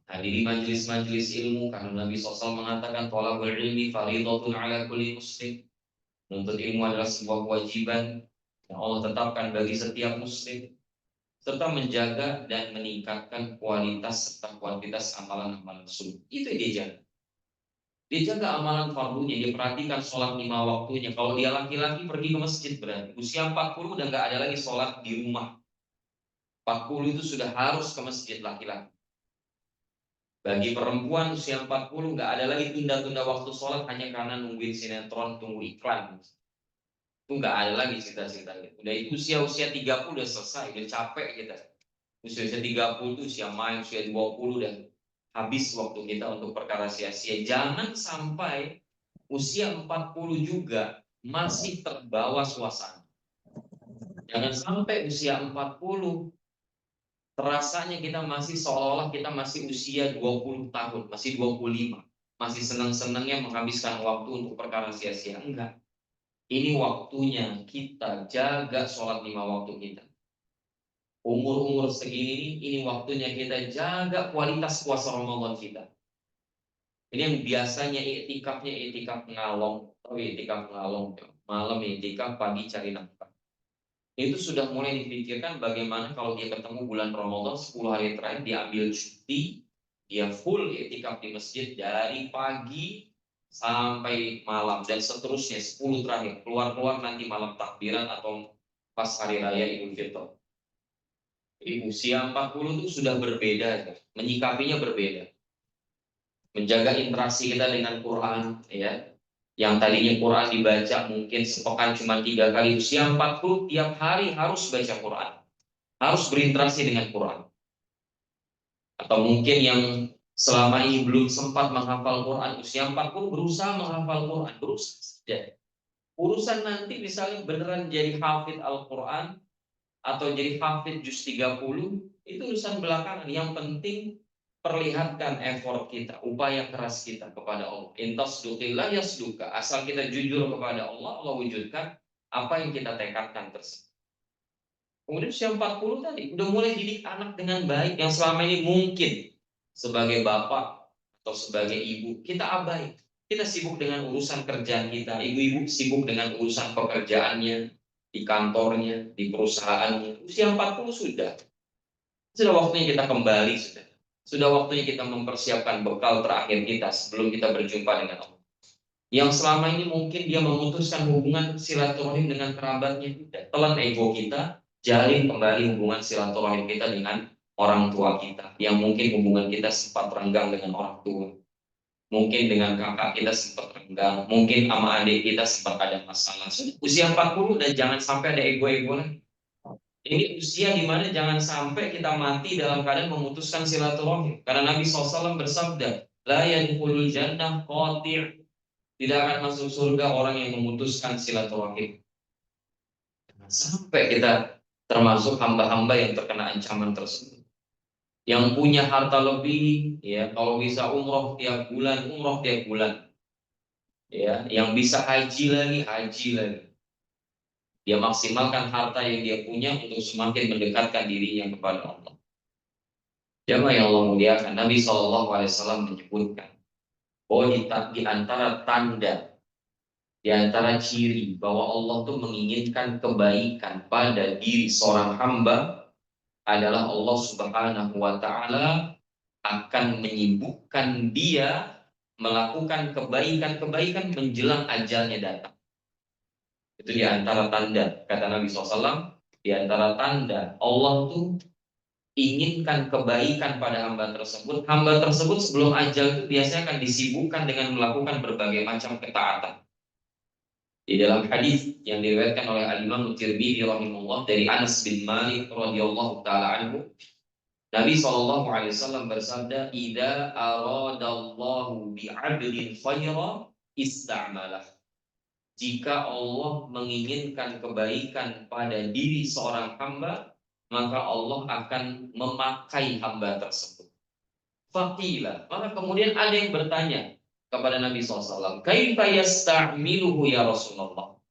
hadiri majelis-majelis ilmu, karena Nabi SAW mengatakan thalabul ilmi fardhatun ala kulli muslim. Menuntut ilmu adalah sebuah kewajiban yang Allah tetapkan bagi setiap muslim, serta menjaga dan meningkatkan kualitas serta kuantitas amalan-amalan sunnah. Itu yang dia jaga. Dia jaga amalan fardunya, dia perhatikan sholat 5 waktunya. Kalau dia laki-laki pergi ke masjid, berarti usia 40 udah nggak ada lagi sholat di rumah. 40 itu sudah harus ke masjid laki-laki. Bagi perempuan usia 40 nggak ada lagi tunda-tunda waktu sholat hanya karena nungguin sinetron, tunggu iklan. Itu nggak ada lagi cerita-cerita gitu. Udah itu usia-usia 30 udah selesai, udah capek kita. Usia-usia 30 itu usia main, usia 20 udah habis waktu kita untuk perkara sia-sia. Jangan sampai usia 40 juga masih terbawa suasana. Jangan sampai usia 40 terasanya kita masih seolah-olah kita masih usia 20 tahun, masih 25, masih senang-senangnya menghabiskan waktu untuk perkara sia-sia. Enggak. Ini waktunya kita jaga sholat 5 waktu kita. Umur-umur segini ini waktunya kita jaga kualitas puasa Ramadan kita. Ini yang biasanya iktikaf ngalong, iktikaf ngalong, malam iktikaf, pagi cari nafkah. Itu sudah mulai dipikirkan bagaimana kalau dia ketemu bulan Ramadan 10 hari terakhir dia ambil cuti, dia full iktikaf di masjid dari pagi sampai malam dan seterusnya 10 terakhir, keluar nanti malam takbiran atau pas hari raya Idul Fitri. Di usia 40 itu sudah berbeda, menyikapinya berbeda. Menjaga interaksi kita dengan Quran, ya. Yang tadinya Quran dibaca mungkin sepekan cuma 3 kali, usia 40 tiap hari harus baca Quran, harus berinteraksi dengan Quran. Atau mungkin yang selama ini belum sempat menghafal Quran, usia 40 berusaha menghafal Quran, berusaha saja. Urusan nanti misalnya beneran jadi hafid Al-Quran atau jadi hafid juz 30, itu urusan belakangan. Yang penting perlihatkan effort kita, upaya keras kita kepada Allah. Intasduqillah yasduka. Asal kita jujur kepada Allah, Allah wujudkan apa yang kita tekadkan tersebut. Kemudian usia 40 tadi udah mulai didik anak dengan baik, yang selama ini mungkin sebagai bapak atau sebagai ibu kita abai. Kita sibuk dengan urusan kerjaan kita, ibu-ibu sibuk dengan urusan pekerjaannya, di kantornya, di perusahaannya. Usia 40 sudah waktunya kita kembali, sudah waktunya kita mempersiapkan bekal terakhir kita sebelum kita berjumpa dengan Allah. Yang selama ini mungkin dia memutuskan hubungan silaturahim dengan kerabatnya, tidak. Telan ego kita, jalin kembali hubungan silaturahim kita dengan orang tua kita, yang mungkin hubungan kita sempat renggang dengan orang tua. Mungkin dengan kakak kita sempat renggang, mungkin sama adik kita sempat ada masalah. Usia 40 dan jangan sampai ada ego-ego lagi. Ini usia di mana jangan sampai kita mati dalam keadaan memutuskan silaturahim. Karena Nabi SAW bersabda, la yadkhulul jannah qati'. Tidak akan masuk surga orang yang memutuskan silaturahim. Jangan sampai kita termasuk hamba-hamba yang terkena ancaman tersebut. Yang punya harta lebih, ya kalau bisa umroh tiap bulan, ya yang bisa haji lagi. Dia maksimalkan harta yang dia punya untuk semakin mendekatkan dirinya kepada Allah. Jamaah yang Allah muliakan, Nabi SAW menyebutkan bahwa di antara tanda, di antara ciri bahwa Allah tuh menginginkan kebaikan pada diri seorang hamba adalah Allah Subhanahu wa Ta'ala akan menyibukkan dia melakukan kebaikan-kebaikan menjelang ajalnya datang. Itu di antara tanda, kata Nabi SAW, di antara tanda Allah tuh inginkan kebaikan pada hamba tersebut. Hamba tersebut sebelum ajal itu biasanya akan disibukkan dengan melakukan berbagai macam ketaatan. Di dalam hadis yang diriwayatkan oleh Al-Imam Tirmidzi rahimahullah dari Anas bin Malik radhiyallahu taala anhu, Nabi SAW bersabda, "Idza aradallahu bi'abdin khayra ista'malah." Jika Allah menginginkan kebaikan pada diri seorang hamba, maka Allah akan memakai hamba tersebut. Faqila, maka kemudian ada yang bertanya kepada Nabi SAW, "Kaifa yasta'miluhu ya Rasulullah?"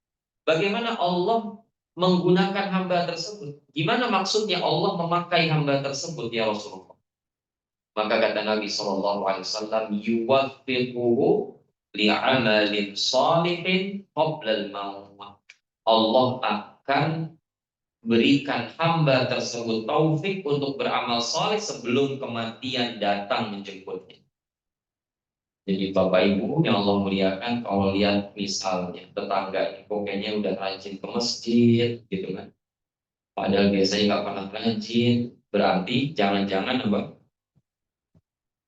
Bagaimana Allah menggunakan hamba tersebut? Gimana maksudnya Allah memakai hamba tersebut ya Rasulullah? Maka kata Nabi SAW, "Yuwaffiquhu li'amalin salihin qabla al-maut." Allah akan berikan hamba tersebut taufik untuk beramal saleh sebelum kematian datang menjemputnya. Jadi Bapak Ibu yang Allah muliakan, kalau lihat misalnya tetangga kok kayaknya udah rajin ke masjid gitu kan, Padahal biasanya nggak pernah rajin. Berarti jangan-jangan apa?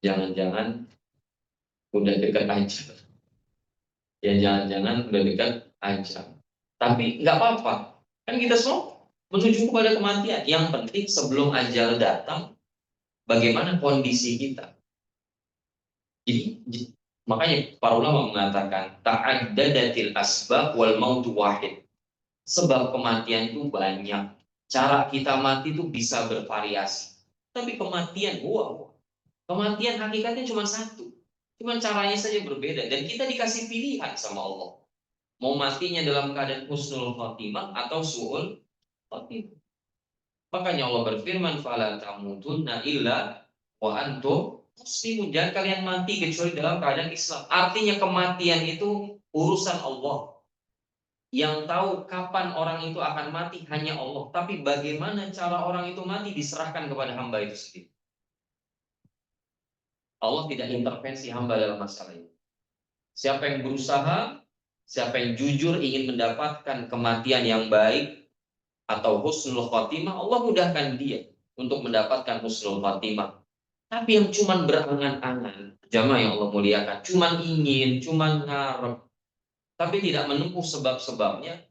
Jangan-jangan udah dekat aja. Ya jangan-jangan udah dekat aja. Tapi nggak apa-apa. Kan kita semua menuju kepada kematian. Yang penting sebelum ajal datang, bagaimana kondisi kita. Jadi makanya para ulama mengatakan ta'addadatil asbab wal mautu wahid. Sebab kematian itu banyak. Cara kita mati itu bisa bervariasi. Tapi kematian, wow. Kematian hakikatnya cuma satu. Cuma caranya saja berbeda. Dan kita dikasih pilihan sama Allah. Mau matinya dalam keadaan husnul khotimah atau su'ul khotimah. Makanya Allah berfirman, "Fala tamutunna illa wa antum muslimun." Jangan kalian mati kecuali dalam keadaan Islam. Artinya kematian itu urusan Allah. Yang tahu kapan orang itu akan mati hanya Allah. Tapi bagaimana cara orang itu mati diserahkan kepada hamba itu sendiri. Allah tidak intervensi hamba dalam masalah ini. Siapa yang berusaha, siapa yang jujur ingin mendapatkan kematian yang baik atau husnul khotimah, Allah mudahkan dia untuk mendapatkan husnul khotimah. Tapi yang cuman berangan-angan, jamaah yang Allah muliakan, cuman ingin, cuman ngarep, tapi tidak menempuh sebab-sebabnya,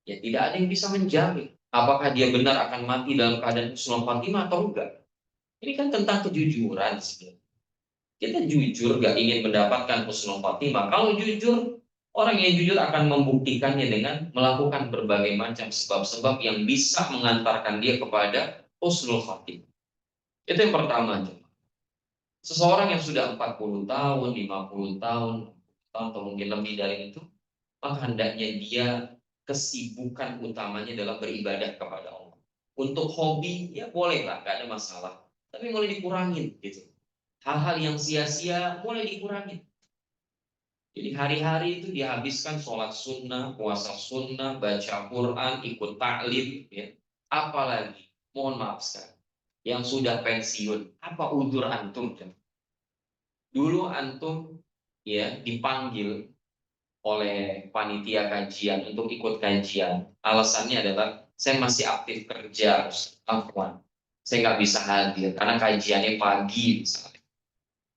ya tidak ada yang bisa menjamin apakah dia benar akan mati dalam keadaan husnul khotimah atau enggak. Ini kan tentang kejujuran sebenarnya. Kita jujur gak ingin mendapatkan husnul khotimah. Kalau jujur, orang yang jujur akan membuktikannya dengan melakukan berbagai macam sebab-sebab yang bisa mengantarkan dia kepada husnul khotimah. Itu yang pertama. Seseorang yang sudah 40 tahun, 50 tahun, atau mungkin lebih dari itu, maka hendaknya dia kesibukan utamanya adalah beribadah kepada Allah. Untuk hobi, ya bolehlah, gak ada masalah. Tapi mulai dikurangin gitu. Hal-hal yang sia-sia mulai dikurangin. Jadi hari-hari itu dihabiskan sholat sunnah, puasa sunnah, baca Quran, ikut taklim, ya. Apalagi, mohon maaf sekali, yang sudah pensiun, apa udur antum? Dulu antum ya dipanggil oleh panitia kajian untuk ikut kajian. Alasannya adalah saya masih aktif kerja, Afwan. Saya nggak bisa hadir karena kajiannya pagi misalnya.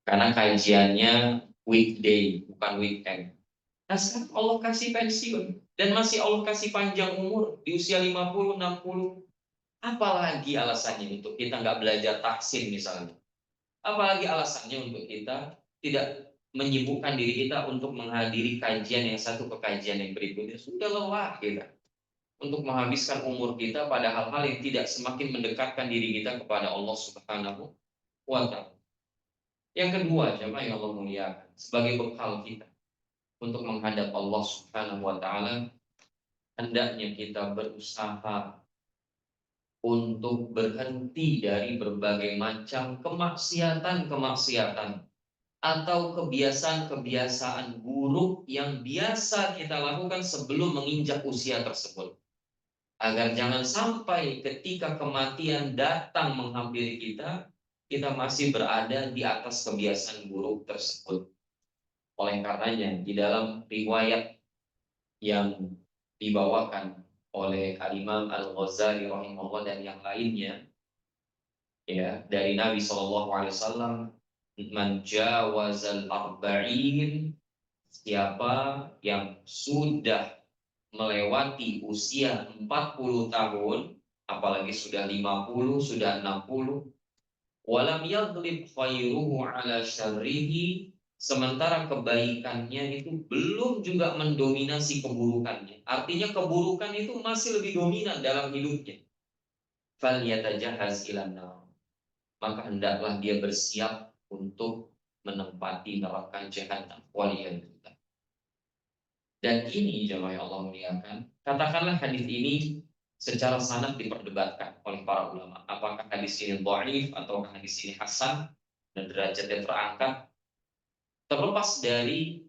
Karena kajiannya weekday, bukan weekend. Nah sekarang Allah kasih pensiun. Dan masih Allah kasih panjang umur di usia 50, 60. Apalagi alasannya untuk kita nggak belajar taksin misalnya. Apalagi alasannya untuk kita tidak menyibukkan diri kita untuk menghadiri kajian yang satu ke kajian yang berikutnya. Sudah lelah kita untuk menghabiskan umur kita pada hal-hal yang tidak semakin mendekatkan diri kita kepada Allah Subhanahu wa Ta'ala. Yang kedua, jemaah yang Allah muliakan, sebagai bekal kita untuk menghadap Allah Subhanahu wa Ta'ala, hendaknya kita berusaha untuk berhenti dari berbagai macam kemaksiatan-kemaksiatan atau kebiasaan-kebiasaan buruk yang biasa kita lakukan sebelum menginjak usia tersebut. Agar jangan sampai ketika kematian datang menghampiri kita, kita masih berada di atas kebiasaan buruk tersebut. Oleh karenanya, di dalam riwayat yang dibawakan oleh Al-Imam Al-Ghazali rahimahullah dan yang lainnya, ya, dari Nabi SAW, man jawazal arba'in, siapa yang sudah melewati usia 40 tahun, apalagi sudah 50, sudah 60, walam yadlib khairuhu ala syarrihi, sementara kebaikannya itu belum juga mendominasi keburukannya. Artinya keburukan itu masih lebih dominan dalam hidupnya. Falyatajahhaz ilan nar, maka hendaklah dia bersiap untuk menempati neraka jahanam. Waliyadzubillah. Dan ini jemaah yang Allah muliakan, katakanlah hadis ini secara sanad diperdebatkan oleh para ulama. Apakah hadis ini dhaif atau hadis ini hasan dan derajatnya terangkat? Terlepas dari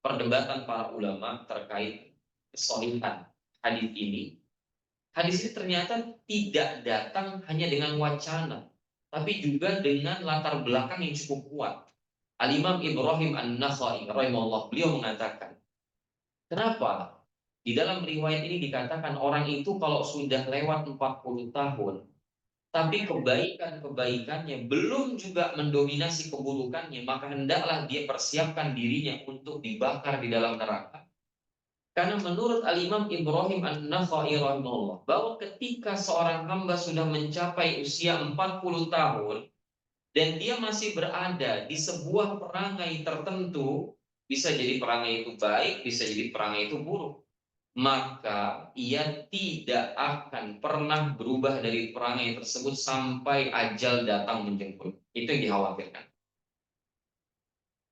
perdebatan para ulama terkait kesahihan hadis ini ternyata tidak datang hanya dengan wacana, tapi juga dengan latar belakang yang cukup kuat. Al-Imam Ibrahim An-Nakhai rahimahullah, beliau mengatakan, kenapa Di dalam riwayat ini dikatakan orang itu kalau sudah lewat 40 tahun, tapi kebaikan-kebaikannya belum juga mendominasi keburukannya, maka hendaklah dia persiapkan dirinya untuk dibakar di dalam neraka. Karena menurut Al-Imam Ibrahim An-Nakhai rahimahullah, bahwa ketika seorang hamba sudah mencapai usia 40 tahun, dan dia masih berada di sebuah perangai tertentu, bisa jadi perangai itu baik, bisa jadi perangai itu buruk, maka ia tidak akan pernah berubah dari perangai tersebut sampai ajal datang menjemput. Itu yang dikhawatirkan.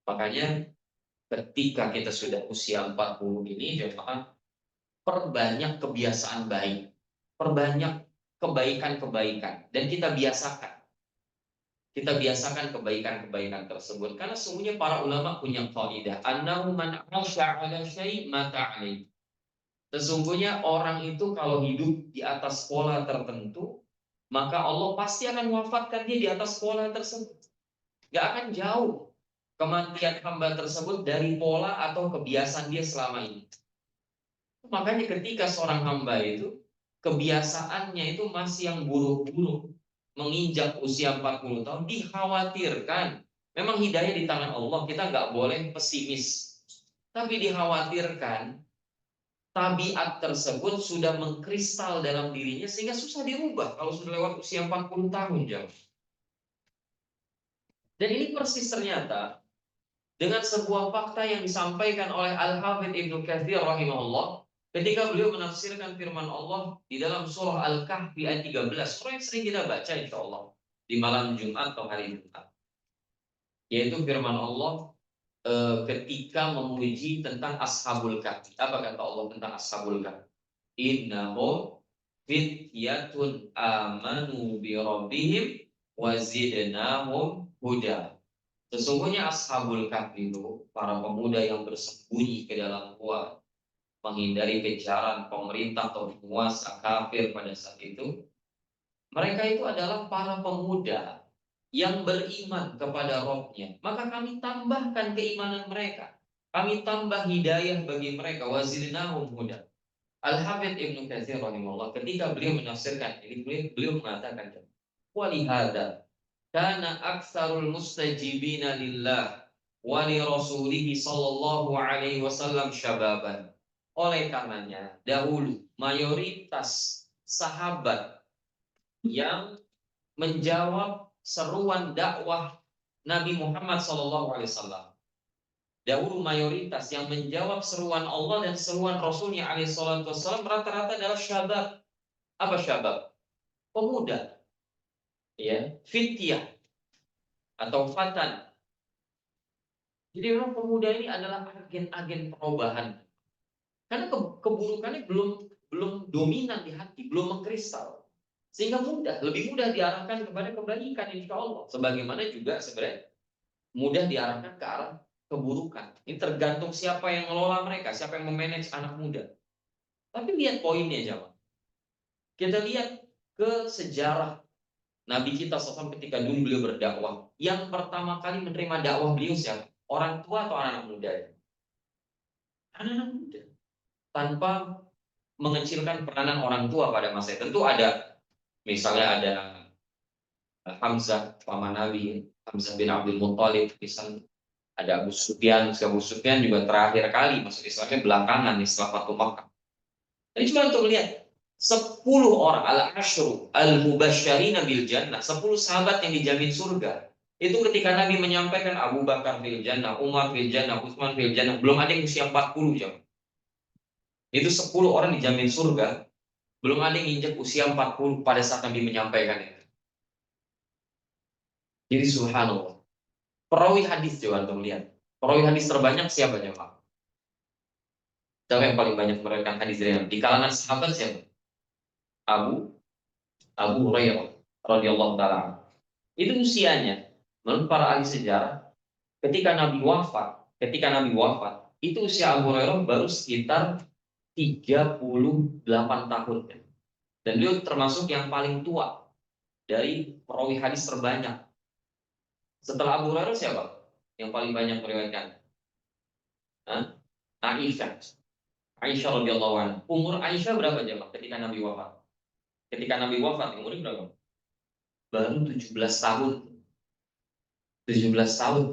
Makanya ketika kita sudah usia 40 ini, jemaah, perbanyak kebiasaan baik, perbanyak kebaikan-kebaikan, dan kita biasakan. Kita biasakan kebaikan-kebaikan tersebut. Karena sungguhnya para ulama punya kaidah, annahu man 'asha 'ala syai' mata 'alaihi. Sesungguhnya orang itu kalau hidup di atas pola tertentu, maka Allah pasti akan mewafatkan dia di atas pola tersebut. Gak akan jauh kematian hamba tersebut dari pola atau kebiasaan dia selama ini. Makanya ketika seorang hamba itu kebiasaannya itu masih yang buruk-buruk, menginjak usia 40 tahun, dikhawatirkan. Memang hidayah di tangan Allah, kita nggak boleh pesimis. Tapi dikhawatirkan tabiat tersebut sudah mengkristal dalam dirinya sehingga susah dirubah kalau sudah lewat usia 40 tahun jauh. Dan ini persis ternyata dengan sebuah fakta yang disampaikan oleh Al-Hafidz Ibnu Katsir rahimahullah ketika beliau menafsirkan firman Allah di dalam surah Al-Kahfi ayat 13, surah yang sering kita baca insya Allah di malam Jumat atau hari Jumat, yaitu firman Allah ketika memuji tentang Ashabul Kahfi. Apa kata Allah tentang Ashabul Kahfi? Innahum fityatun amanu bi rabbihim wa zidnahum huda. Sesungguhnya Ashabul Kahfi itu para pemuda yang bersembunyi ke dalam gua, menghindari kejaran pemerintah atau penguasa kafir pada saat itu. Mereka itu adalah para pemuda yang beriman kepada Rohnya. Maka kami tambahkan keimanan mereka. Kami tambah hidayah bagi mereka. Wazidnahum huda. Al-Hafidz Ibnu Katsir rahimahullah ketika beliau menafsirkan ini, beliau mengatakan, walihada kana aktsarul mustajibina lillah wa li rasulih sallallahu alaihi wasallam syababan. Oleh karenanya dahulu mayoritas sahabat yang menjawab seruan dakwah Nabi Muhammad sallallahu alaihi wasallam, dahulu mayoritas yang menjawab seruan Allah dan seruan Rasulnya alaihi salatu wasallam rata-rata adalah syabab. Apa syabab? Pemuda, ya, fityah atau fatan. Jadi memang pemuda ini adalah agen-agen perubahan. Karena keburukannya belum dominan di hati, belum mengkristal. Sehingga lebih mudah diarahkan kepada kebaikan insya Allah. Sebagaimana juga sebenarnya mudah diarahkan ke arah keburukan. Ini tergantung siapa yang mengelola mereka, siapa yang memanage anak muda. Tapi lihat poinnya jemaah. Kita lihat ke sejarah Nabi kita SAW ketika dulu beliau berdakwah. Yang pertama kali menerima dakwah beliau siapa? Orang tua atau anak muda? Anak muda. Tanpa mengecilkan peranan orang tua pada masa itu. Tentu ada, misalnya ada Hamzah, paman Nabi, Hamzah bin Abdul Muttalib, misalnya ada Abu Sufyan. Abu Sufyan juga terakhir kali masuk Islamnya belakangan setelah Fatu Makkah. Ini cuma untuk melihat 10 orang al-asyru al-mubasysyirina bil jannah, 10 sahabat yang dijamin surga. Itu ketika Nabi menyampaikan Abu Bakar fil jannah, Umar fil jannah, Utsman fil jannah, belum ada yang usia 40 jam. Itu 10 orang dijamin surga, belum ada yang injak usia 40 pada saat Nabi menyampaikan itu. Jadi subhanallah. Perawi hadis coba untuk lihat. Perawi hadis terbanyak siapa jemaah? Siapa yang paling banyak meriwayatkan hadis dari Nabi? Di kalangan sahabat siapa? Abu Hurairah radhiyallahu taala. Itu usianya menurut para ahli sejarah ketika Nabi wafat, itu usia Abu Hurairah baru sekitar 38 tahun. Dan beliau termasuk yang paling tua dari perawi hadis terbanyak. Setelah Abu Hurairah siapa yang paling banyak meriwayatkan? Aisyah. Aisyah radhiyallahu anha. Umur Aisyah berapa jemaah ketika Nabi wafat? Ketika Nabi wafat umurnya berapa? Baru 17 tahun. 17 tahun.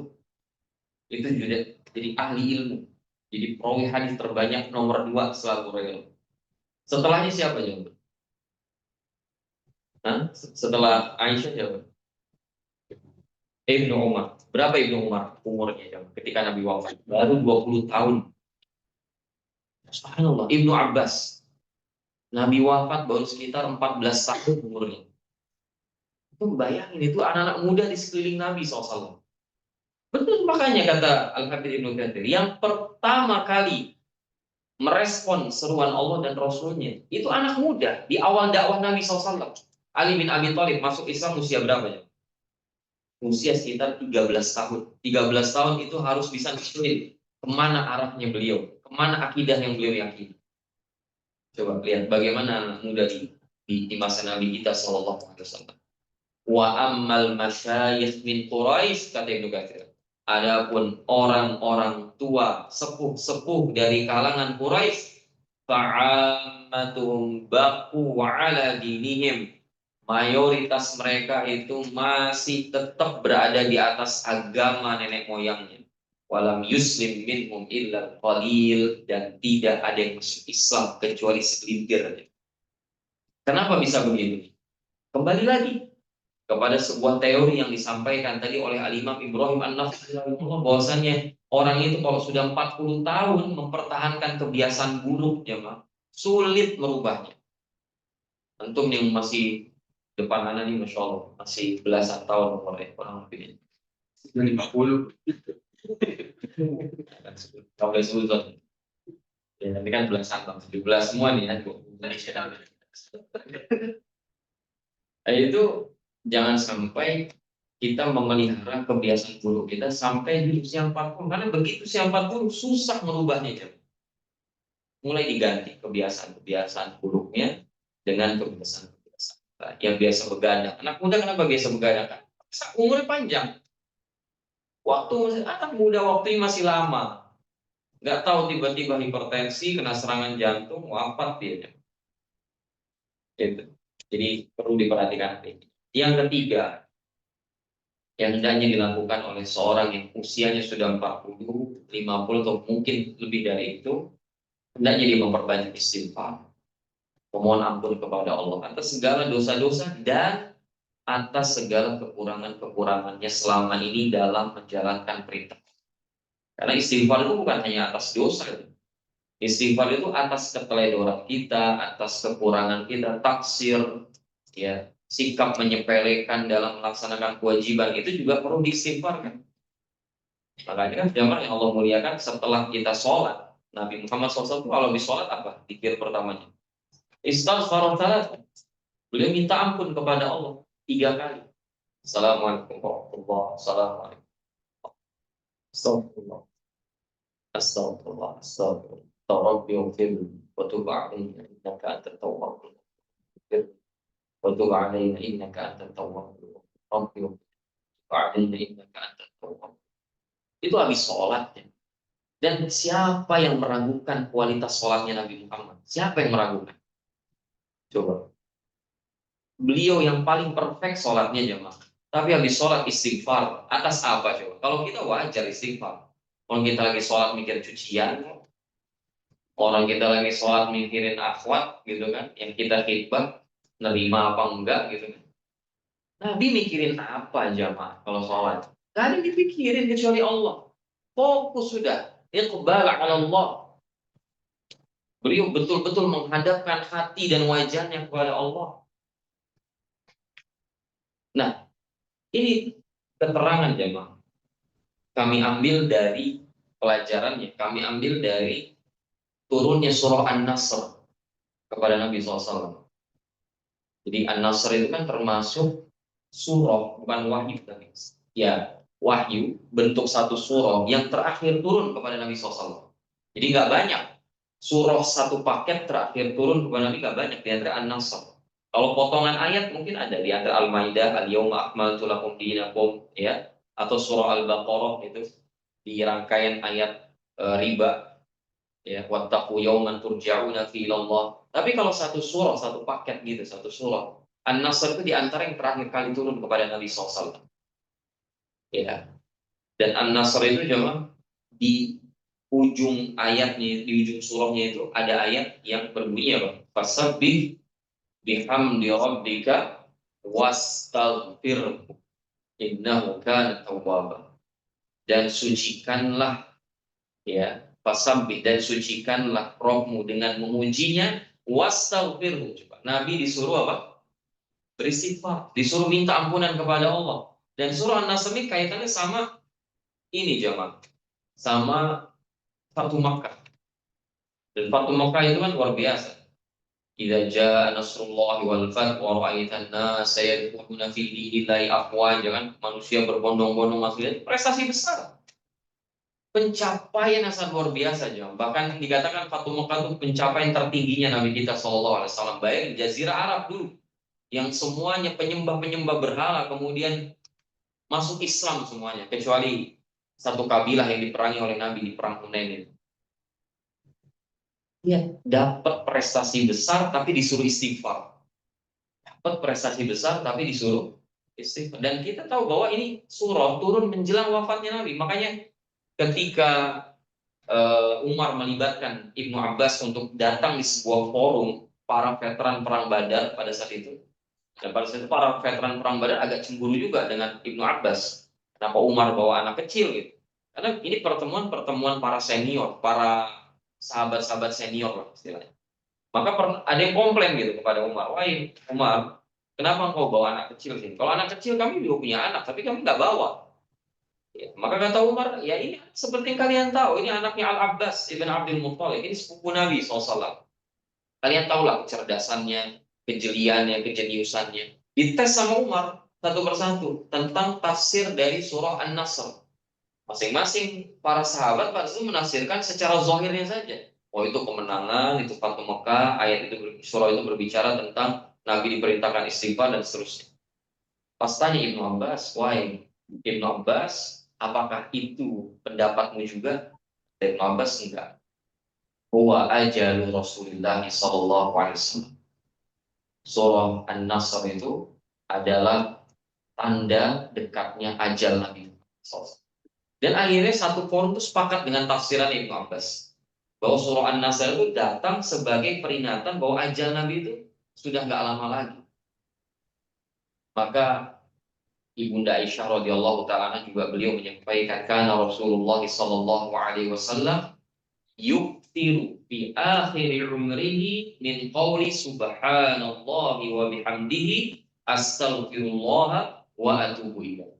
Itu juga jadi ahli ilmu. Jadi perawi hadis terbanyak nomor 2 setelah Hurairah. Setelahnya siapa jemaah? Setelah Aisyah siapa? Ibnu Umar. Berapa Ibnu Umar umurnya jemaah ketika Nabi wafat? Baru 20 tahun. Subhanallah. Ibnu Abbas. Nabi wafat baru sekitar 14 tahun umurnya. Itu bayangin, itu anak-anak muda di sekeliling Nabi SAW. Betul, makanya kata Al-Hafidz Ibnu Katsir, yang pertama kali merespon seruan Allah dan Rasulnya itu anak muda di awal dakwah Nabi SAW. Ali bin Abi Thalib masuk Islam usia berapa ya? Usia sekitar 13 tahun. 13 tahun itu harus bisa nentuin kemana arahnya beliau, kemana akidah yang beliau yakini. Coba lihat bagaimana anak muda di masa Nabi kita Sallallahu Alaihi Wasallam. Wa ammal masyayikh min Quraisy, kata Ibnu Katsir. Adapun orang-orang tua sepuh-sepuh dari kalangan Quraisy, fa'ammatuhum baqu ala dinihim. Mayoritas mereka itu masih tetap berada di atas agama nenek moyangnya. Walam yuslim minhum illa qalil, dan tidak ada yang masuk Islam kecuali segelintir. Kenapa bisa begitu? Kembali lagi kepada sebuah teori yang disampaikan tadi oleh Al-Imam Ibrahim An-Nakha'i, bahwasannya orang itu kalau sudah 40 tahun mempertahankan kebiasaan buruknya, sulit merubahnya. Antum yang masih depan anak ini, Masya Allah, masih belasan tahun umurnya, kurang lebih 50. Kalau sebut ya, nanti kan belasan tahun, 17 semua nih ya. Nah, itu jangan sampai kita memelihara kebiasaan buruk kita sampai di usia 40, karena begitu usia 40 susah merubahnya. Mulai diganti kebiasaan-kebiasaan buruknya dengan kebiasaan-kebiasaan yang biasa begadang. Anak muda kenapa biasa begadang? Kan umurnya panjang. Anak muda waktunya masih lama. Nggak tahu tiba-tiba hipertensi, kena serangan jantung, wafat dia. Gitu. Jadi perlu diperhatikan. Yang ketiga, yang hendaknya dilakukan oleh seorang yang usianya sudah 40, 50 atau mungkin lebih dari itu, hendaknya dia memperbanyak istighfar, memohon ampun kepada Allah atas segala dosa-dosa dan atas segala kekurangan-kekurangannya selama ini dalam menjalankan perintah. Karena istighfar itu bukan hanya atas dosa. Istighfar itu atas keteledoran kita, atas kekurangan kita, taksir, ya, sikap menyepelekan dalam melaksanakan kewajiban itu juga perlu diistighfarkan. Makanya kan jamaah yang Allah muliakan, setelah kita sholat, Nabi Muhammad SAW kalau di sholat apa? Zikir pertamanya. Istighfar salat. Beliau minta ampun kepada Allah 3 kali. Assalamualaikum warahmatullahi wabarakatuh. Astagfirullah. Astagfirullah. Astagfirullah. Rabbi ighfirli wa tub 'alayya innaka antat tawwabur rahim. Wa tub 'alayya innaka antat tawwabur rahim. Rabbi ighfirli wa 'alayya innaka antat tawwabur. Itu habis sholatnya. Dan siapa yang meragukan kualitas sholatnya Nabi Muhammad? Siapa yang meragukan? Coba. Beliau yang paling perfect sholatnya jemaah. Tapi habis sholat istighfar. Atas apa coba? Kalau kita wajar istighfar. Kalau kita lagi sholat mikir cucian, orang kita lagi sholat mikirin akhwat gitu kan, yang kita khidbah, nerima apa enggak gitu kan. Nabi mikirin apa jemaah kalau sholat? Gak ada yang dipikirin kecuali Allah. Fokus sudah. Iqbal ala Allah. Beliau betul-betul menghadapkan hati dan wajahnya kepada Allah. Nah, ini keterangan jemaah. Kami ambil dari pelajarannya. Kami ambil dari turunnya surah An-Nasr kepada Nabi SAW. Jadi An-Nasr itu kan termasuk surah, bukan wahyu. Ya, wahyu, bentuk satu surah yang terakhir turun kepada Nabi SAW. Jadi nggak banyak. Surah satu paket terakhir turun kepada Nabi nggak banyak di antara An-Nasr. Kalau potongan ayat mungkin ada di antara Al-Maidah, Al-Yawma akmaltu lakum dinakum, ya, atau surah Al-Baqarah itu di rangkaian ayat riba. Ya, wattaqu yawman turja'una fi ilallah. Tapi kalau satu surah, satu paket gitu, satu surah. An-Nasr itu di antara yang terakhir kali turun kepada Nabi SAW. Ya. Dan An-Nasr itu cuma di ujung ayatnya, di ujung surahnya itu ada ayat yang berbunyi apa? Fasabbih bihamdi rabbika wastaghfir innahu kana tawwaba. Dan sucikanlah, ya, fasabbih, dan sucikanlah rohmu dengan memujinya, wastaghfirhu. Coba Nabi disuruh apa? Beristighfar, disuruh minta ampunan kepada Allah. Dan surah An-Nasr ini kaitannya sama ini jemaah, sama Fatu Makkah. Dan Fatu Makkah itu kan luar biasa. Idza jaa nasrullahi wal fath wa ra'aitan nasa yadkhuluna fi dinillahi afwaja, kan manusia berbondong-bondong masuk, itu prestasi besar. Pencapaian yang sangat luar biasa, jemaah. Bahkan dikatakan Fatu Makkah itu pencapaian tertingginya Nabi kita SAW. Bayangin Jazirah Arab dulu yang semuanya penyembah-penyembah berhala kemudian masuk Islam semuanya, kecuali satu kabilah yang diperangi oleh Nabi di perang Hunain itu. Ya, dapat prestasi besar tapi disuruh istighfar. Dapat prestasi besar tapi disuruh istighfar. Dan kita tahu bahwa ini surah turun menjelang wafatnya Nabi. Makanya ketika Umar melibatkan Ibnu Abbas untuk datang di sebuah forum para veteran perang Badar pada saat itu. Dan pada saat itu para veteran perang Badar agak cemburu juga dengan Ibnu Abbas. Kenapa Umar bawa anak kecil gitu? Karena ini pertemuan-pertemuan para senior, para sahabat-sahabat senior lah istilahnya. Maka ada yang komplain gitu kepada Umar, wahai Umar, kenapa engkau bawa anak kecil sih? Kalau anak kecil kami juga punya anak, tapi kami nggak bawa. Ya, maka kata Umar, ya ini seperti yang kalian tahu, ini anaknya Al-Abbas ibn Abdul Muttalib, ini sepupu Nabi SAW. Kalian tahulah kecerdasannya, kejeliannya, kejeniusannya. Dites sama Umar satu persatu tentang tafsir dari surah An-Nasr. Masing-masing para sahabat pada itu menafsirkan secara zahirnya saja. Oh, itu kemenangan, itu Fatu Mekah, ayat itu, surah itu berbicara tentang Nabi diperintahkan istighfar dan seterusnya. Pas tanya Ibnu Abbas, wahai Ibnu Abbas, apakah itu pendapatmu juga? Dan Ibnu Abbas enggak. Huwa ajalu Rasulullah sallallahu alaihi wasallam. Surah An-Nasr itu adalah tanda dekatnya ajal Nabi SAW. Dan akhirnya satu forum itu sepakat dengan tafsiran Ibnu Abbas bahwa surah An-Nasr itu datang sebagai peringatan bahwa ajal Nabi itu sudah nggak lama lagi. Maka Ibunda Aisyah radhiyallahu taala juga beliau menyampaikan, karena Rasulullah sallallahu alaihi wasallam yuktiru fi akhir umrihi min qawli subhanallahi wa bihamdihi astaghfirullah wa atubu ilaih.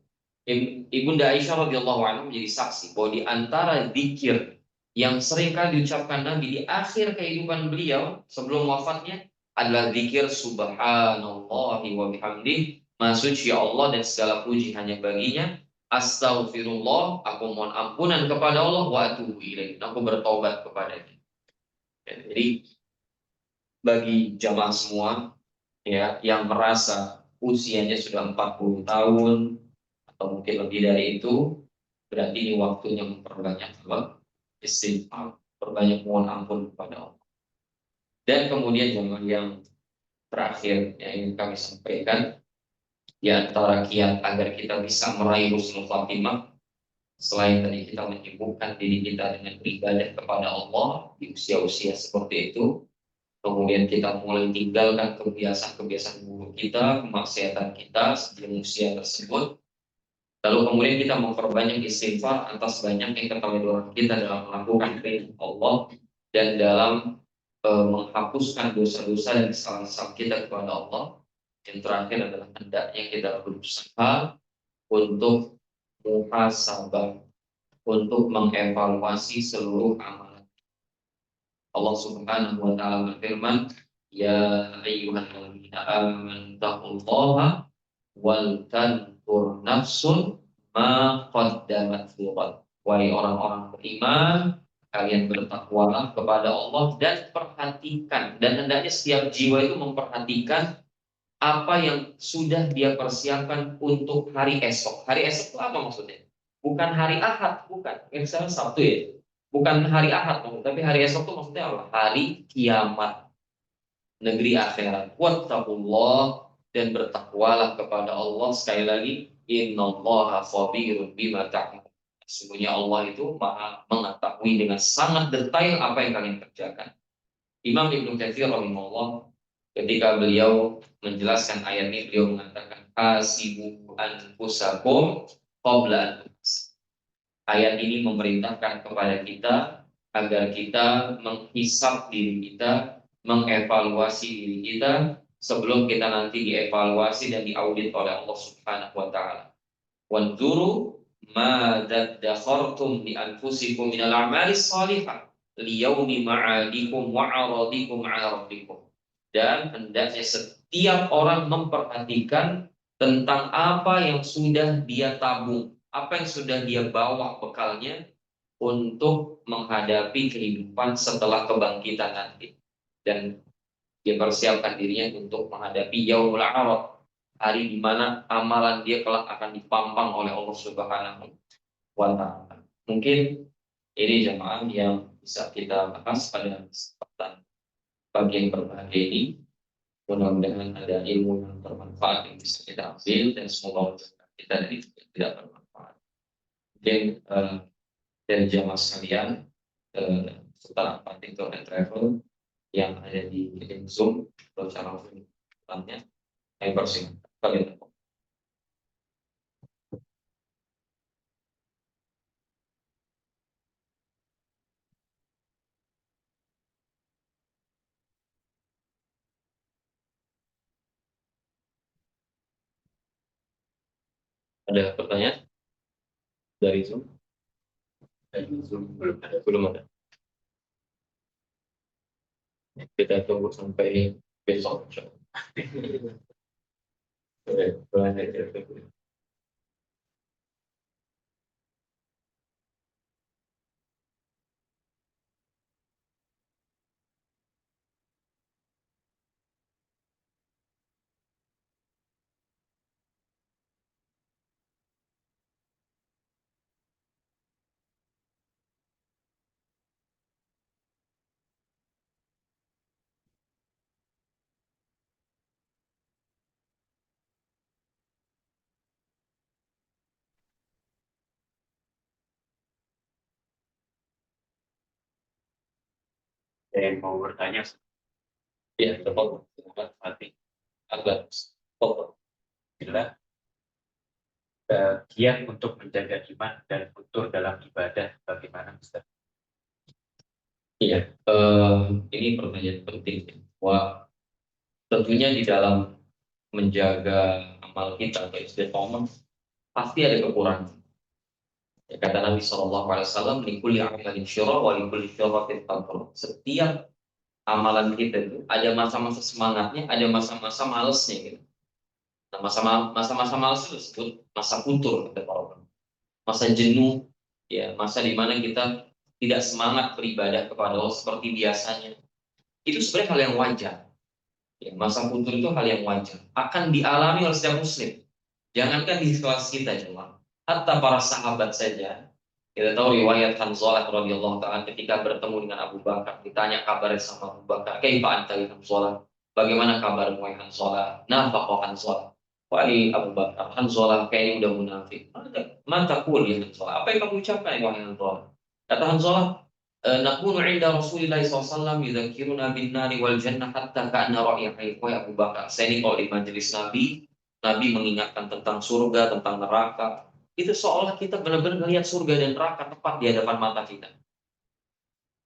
Ibunda Aisyah radhiyallahu anha menjadi saksi bahwa di antara zikir yang sering kali diucapkan Nabi di akhir kehidupan beliau sebelum wafatnya adalah zikir subhanallahi wa bihamdihi, Maha suci Allah dan segala puji hanya baginya. Astaghfirullah, aku mohon ampunan kepada Allah, wa atubu ilaih, aku bertobat kepadanya. Jadi bagi jamaah semua, ya, yang merasa usianya sudah 40 tahun atau mungkin lebih dari itu, berarti ini waktunya memperbanyak istighfar, perbanyak mohon ampun kepada Allah. Dan kemudian jamaah yang terakhir yang ingin kami sampaikan, di antara kiat agar kita bisa meraih husnul khatimah, selain tadi kita menyibukkan diri kita dengan beribadah kepada Allah di usia-usia seperti itu, kemudian kita mulai tinggalkan kebiasaan-kebiasaan buruk kita, kemaksiatan kita sebelum usia tersebut, lalu kemudian kita memperbanyak istighfar atas banyaknya keteledoran kita dalam melakukan perintah Allah dan dalam menghapuskan dosa-dosa dan kesalahan kita kepada Allah. Yang terakhir adalah hendaknya kita berusaha untuk muhasabah, untuk mengevaluasi seluruh amalan. Allah Subhanahu wa taala berfirman, ya ayyuhalladzina amanu taqullaha wal tanzur nafsun ma qaddamat lighad. Wahai orang-orang beriman, kalian bertakwalah kepada Allah dan perhatikan, dan hendaknya setiap jiwa itu memperhatikan apa yang sudah dia persiapkan untuk hari esok. Hari esok itu apa maksudnya? Bukan hari Ahad, bukan. Misalnya Sabtu ya. bukan hari Ahad, tapi hari esok itu maksudnya apa? Hari kiamat, negeri akhirat. Wattaqullah, dan bertakwalah kepada Allah. Sekali lagi, innallaha khabirun bima ta'malun. Sesungguhnya Allah itu maha mengetahui dengan sangat detail apa yang kalian kerjakan. Imam Ibnu Katsir rahimahullah, ketika beliau menjelaskan ayat ini, beliau mengatakan hasibu anfusakum qabla an tuhasab. Ayat ini memerintahkan kepada kita agar kita menghisap diri kita, mengevaluasi diri kita sebelum kita nanti dievaluasi dan diaudit oleh Allah Subhanahu wa taala. Wanzuru ma daddakhartum li anfusikum minal a'mali shalihah liyaumi ma'adikum wa 'aradikum 'ala rabbikum. Dan hendaknya setiap orang memperhatikan tentang apa yang sudah dia tabung, apa yang sudah dia bawa bekalnya untuk menghadapi kehidupan setelah kebangkitan nanti, dan dia persiapkan dirinya untuk menghadapi yaumul 'arad, hari di mana amalan dia kelak akan dipampang oleh Allah Subhanahu wa taala. Mungkin ini jemaah yang bisa kita bahas pada kesempatan pagi yang berbahagia ini. Mudah-mudahan ada ilmu yang bermanfaat yang bisa kita ambil, dan semoga kita dari tidak bermanfaat. Mungkin dari jamaah sekalian, setelah Panting Tour and Travel yang ada di Zoom atau channel filmnya, yang bersih kalian. Ada pertanyaan dari Zoom? Dari Zoom belum ada. Kita tunggu sampai besok. Yang mau bertanya, Ya, tepat. mati. Agak tepat. Bila giat untuk menjaga iman dan futur dalam ibadah, bagaimana Ustaz? Iya, ini pertanyaan penting. Wah, tentunya di dalam menjaga amal kita atau istiqomah pasti ada kekurangan. Ya, kata Nabi SAW, "Likulli amalin syirah wa likulli syirratin fatrah." Setiap amalan kita itu ada masa-masa semangatnya, ada masa-masa malesnya gitu. Nah, masa-masa males itu disebut masa futur, kata para ulama. Masa jenuh, ya, masa di mana kita tidak semangat beribadah kepada Allah seperti biasanya. Itu sebenarnya hal yang wajar. Ya, masa futur itu hal yang wajar, akan dialami oleh setiap muslim. Jangankan di kelas kita cuma, hatta para sahabat saja. Kita tahu riwayat Hanzalah radhiyallahu taala ketika bertemu dengan Abu Bakar, ditanya kabarnya sama Abu Bakar, "Kaifa anta ya Hanzalah?" Bagaimana kabarmu ya Hanzalah? Nafaqah Hanzalah. Wahai Abu Bakar, Hanzalah kayaknya udah munafik. Mata kul ya Hanzalah. Apa yang kamu ucapkan ya Hanzalah? Kata Hanzalah, "Nakunu 'inda Rasulillah SAW yudzakiruna bin nari wal jannah hatta ka'anna ra'ya hayyah." Wahai Abu Bakar, saya ini kalau di majelis Nabi, Nabi mengingatkan tentang surga, tentang neraka. Itu seolah kita benar-benar melihat surga dan neraka tepat di hadapan mata kita.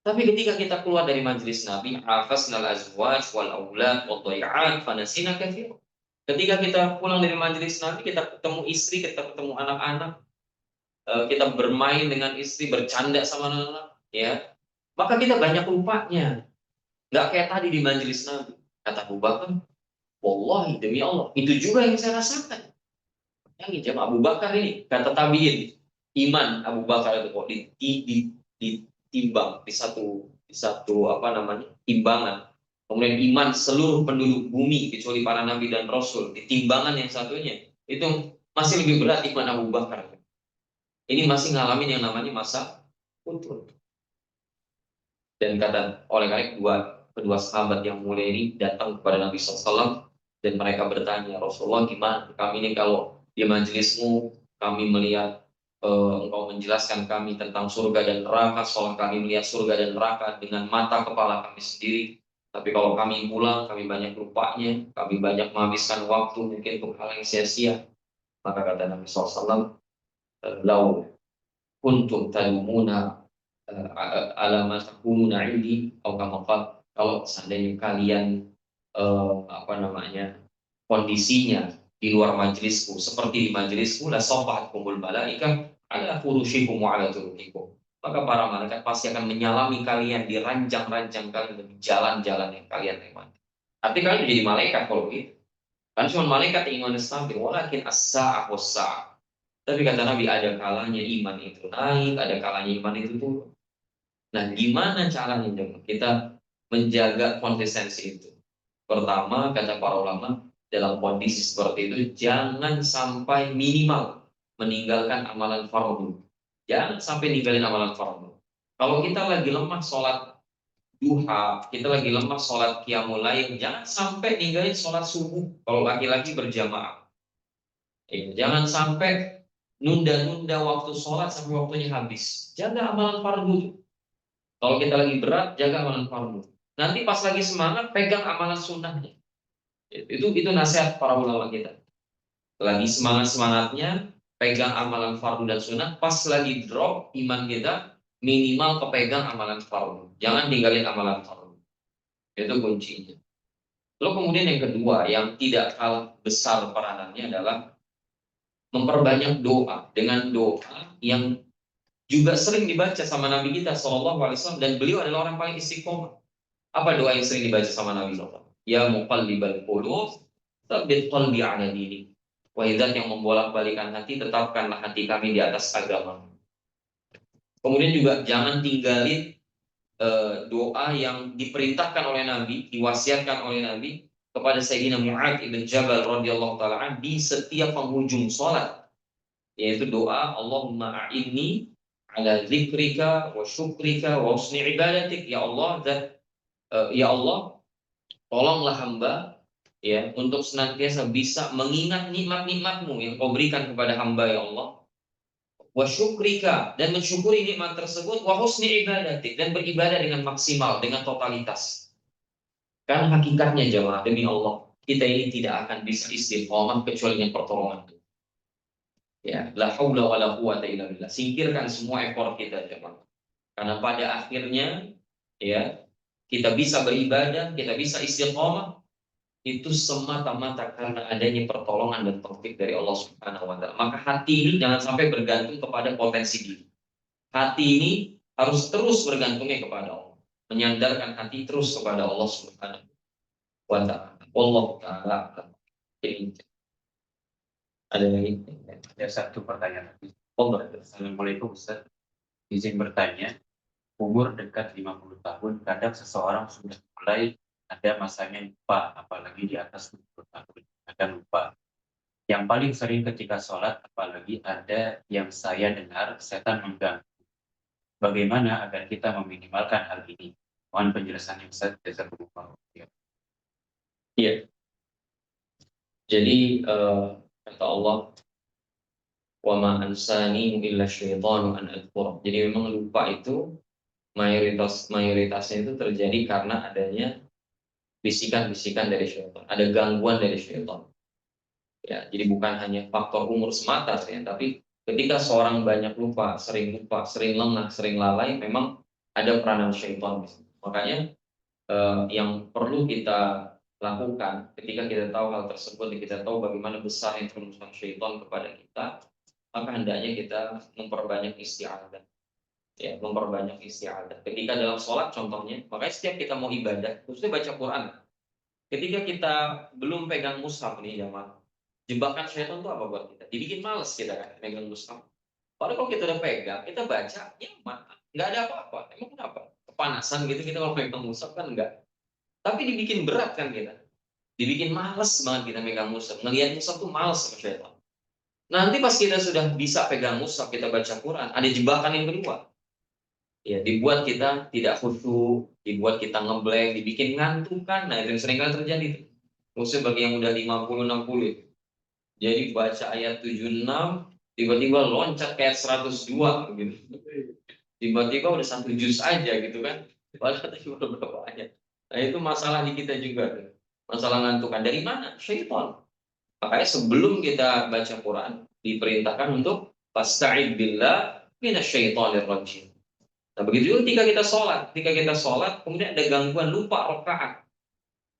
Tapi ketika kita keluar dari majelis Nabi, hafasnal azwaj wal aulad wal dhai'at fanasina katsir. Ketika kita pulang dari majelis Nabi, kita ketemu istri, kita ketemu anak-anak, kita bermain dengan istri, bercanda sama anak-anak, ya. Maka kita banyak lupanya. Nggak kayak tadi di majelis Nabi. Kata Abu Bakar, "Wallahi demi Allah, itu juga yang saya rasakan." Yang jam Abu Bakar ini, kata tabiin, iman Abu Bakar itu kok ditimbang di satu apa namanya timbangan. Kemudian iman seluruh penduduk bumi kecuali para nabi dan rasul di timbangan yang satunya itu masih lebih berat iman Abu Bakar. Ini masih ngalamin yang namanya masa futur. Dan kata oleh karena kedua sahabat yang mulia ini datang kepada Nabi SAW dan mereka bertanya, Rasulullah gimana kami ini kalau di majelismu kami melihat engkau menjelaskan kami tentang surga dan neraka, soal kami melihat surga dan neraka dengan mata kepala kami sendiri. Tapi kalau kami pulang, kami banyak lupanya, kami banyak menghabiskan waktu mungkin untuk hal yang sia-sia. Maka kata Nabi SAW, lau kuntum talumuna alamat takununa indi atau kalau seandainya kalian kondisinya di luar majelisku seperti di majelisku la safahatkumul malaika ala furushikum wa ala turukikum, maka para malaikat pasti akan menyalami kalian di ranjang-ranjang kalian dan di jalan-jalan yang kalian lewati. Artinya kalian menjadi malaikat kalau gitu. Kan cuma malaikat yang iman stabil, walakin as-sa'ah was-sa'ah. Tapi kata Nabi ada kalanya iman itu naik, ada kalanya iman itu turun. Nah, gimana caranya kita menjaga konsistensi itu? Pertama, kata para ulama, dalam kondisi seperti itu jangan sampai minimal meninggalkan amalan fardu. Jangan sampai ninggalin amalan fardu. Kalau kita lagi lemah sholat duha, kita lagi lemah sholat qiyamul lail, jangan sampai ninggalin sholat subuh kalau laki-laki berjamaah. Jangan sampai nunda-nunda waktu sholat sampai waktunya habis. Jaga amalan fardu. Kalau kita lagi berat, jaga amalan fardu. Nanti pas lagi semangat, pegang amalan sunnahnya. Itu nasihat para ulama kita. Lagi semangat-semangatnya, pegang amalan fardu dan sunnah. Pas lagi drop iman kita, minimal kepegang amalan fardu. Jangan tinggalin amalan fardu. Itu kuncinya. Lalu kemudian yang kedua, yang tidak kalah besar peranannya adalah memperbanyak doa. Dengan doa yang juga sering dibaca sama Nabi kita SAW, dan beliau adalah orang paling istiqomah. Apa doa yang sering dibaca sama Nabi SAW? Ya muqallibal qulub, tsabbit qalbi ala dinik. Wahai zat yang membolak-balikan hati, tetapkanlah hati kami di atas agama. Kemudian juga jangan tinggalin doa yang diperintahkan oleh Nabi, diwasiatkan oleh Nabi kepada Sayyidina Mu'adz ibn Jabal radhiyallahu taala di setiap penghujung sholat, yaitu doa Allahumma a'inni ala zikrika wa syukrika wa husni ibadatik. Ya Allah, ya Allah, tolonglah hamba ya untuk senantiasa bisa mengingat nikmat-nikmatmu yang kau berikan kepada hamba ya Allah, wa syukrika, dan mensyukuri nikmat tersebut, wa husni ibadatik, dan beribadah dengan maksimal, dengan totalitas. Karena hakikatnya jemaah, demi Allah, kita ini tidak akan bisa istiqomah kecuali dengan pertolongan. Ya, la haula wala quwata illa billah. Singkirkan semua effort kita jemaah. Karena pada akhirnya ya, kita bisa beribadah, kita bisa istiqomah itu semata-mata karena adanya pertolongan dan taufik dari Allah Subhanahu wa taala. Maka hati ini jangan sampai bergantung kepada potensi diri. Hati ini harus terus bergantungnya kepada Allah. Menyandarkan hati terus kepada Allah Subhanahu wa taala. Allah taala. Ada lagi? Ada satu pertanyaan lagi. Allah. Assalamualaikum Ustaz. Izin bertanya, umur dekat 50 tahun, kadang seseorang sudah mulai ada masanya lupa, apalagi di atas 60 tahun, kadang lupa. Yang paling sering ketika sholat, apalagi ada yang saya dengar setan mengganggu. Bagaimana agar kita meminimalkan hal ini? Mohon penjelasannya Ustaz. Jazakumullah. Iya. Jadi kata Allah, wa ma ansani illa syaitanu an adhkur. Jadi memang lupa itu mayoritasnya itu terjadi karena adanya bisikan-bisikan dari syaitan, ada gangguan dari syaitan. Ya, jadi bukan hanya faktor umur semata ya, tapi ketika seorang banyak lupa, sering lengah, sering lalai, memang ada peranan syaitan. Makanya yang perlu kita lakukan ketika kita tahu hal tersebut, kita tahu bagaimana besar influence syaitan kepada kita, maka hendaknya kita memperbanyak isti'adzah. Ya, memperbanyak isti'adzah. Ketika dalam sholat contohnya, makanya setiap kita mau ibadah, khususnya baca Quran, ketika kita belum pegang mushaf nih jamaah, jebakan syaitan itu apa buat kita? Dibikin males kita kan pegang mushaf. Padahal kalau kita udah pegang, kita baca, nyaman, nggak ada apa-apa. Emang kenapa? Kepanasan gitu kita kalau pegang mushaf kan enggak. Tapi dibikin berat kan kita. Dibikin males banget kita pegang mushaf. Ngelihat mushaf tuh males sama syaitan. Nanti pas kita sudah bisa pegang mushaf, kita baca Quran, ada jebakan yang kedua. Ya, dibuat kita tidak khusyuk, dibuat kita ngeblank, dibikin ngantuk kan. Nah, itu yang sering kali terjadi tuh. Khususnya bagi yang udah 50 60. Jadi baca ayat 76 tiba-tiba loncat kayak 102 gitu. Tiba-tiba udah 1 juz aja gitu kan. Padahal tadi udah berapa ayat. Nah, itu masalah di kita juga tuh. Masalah ngantukan dari mana? Syaitan. Makanya sebelum kita baca Quran diperintahkan untuk fasta'id billah minasyaitonir rajim. Nah, begitu juga ketika kita sholat, kemudian ada gangguan lupa rokaat,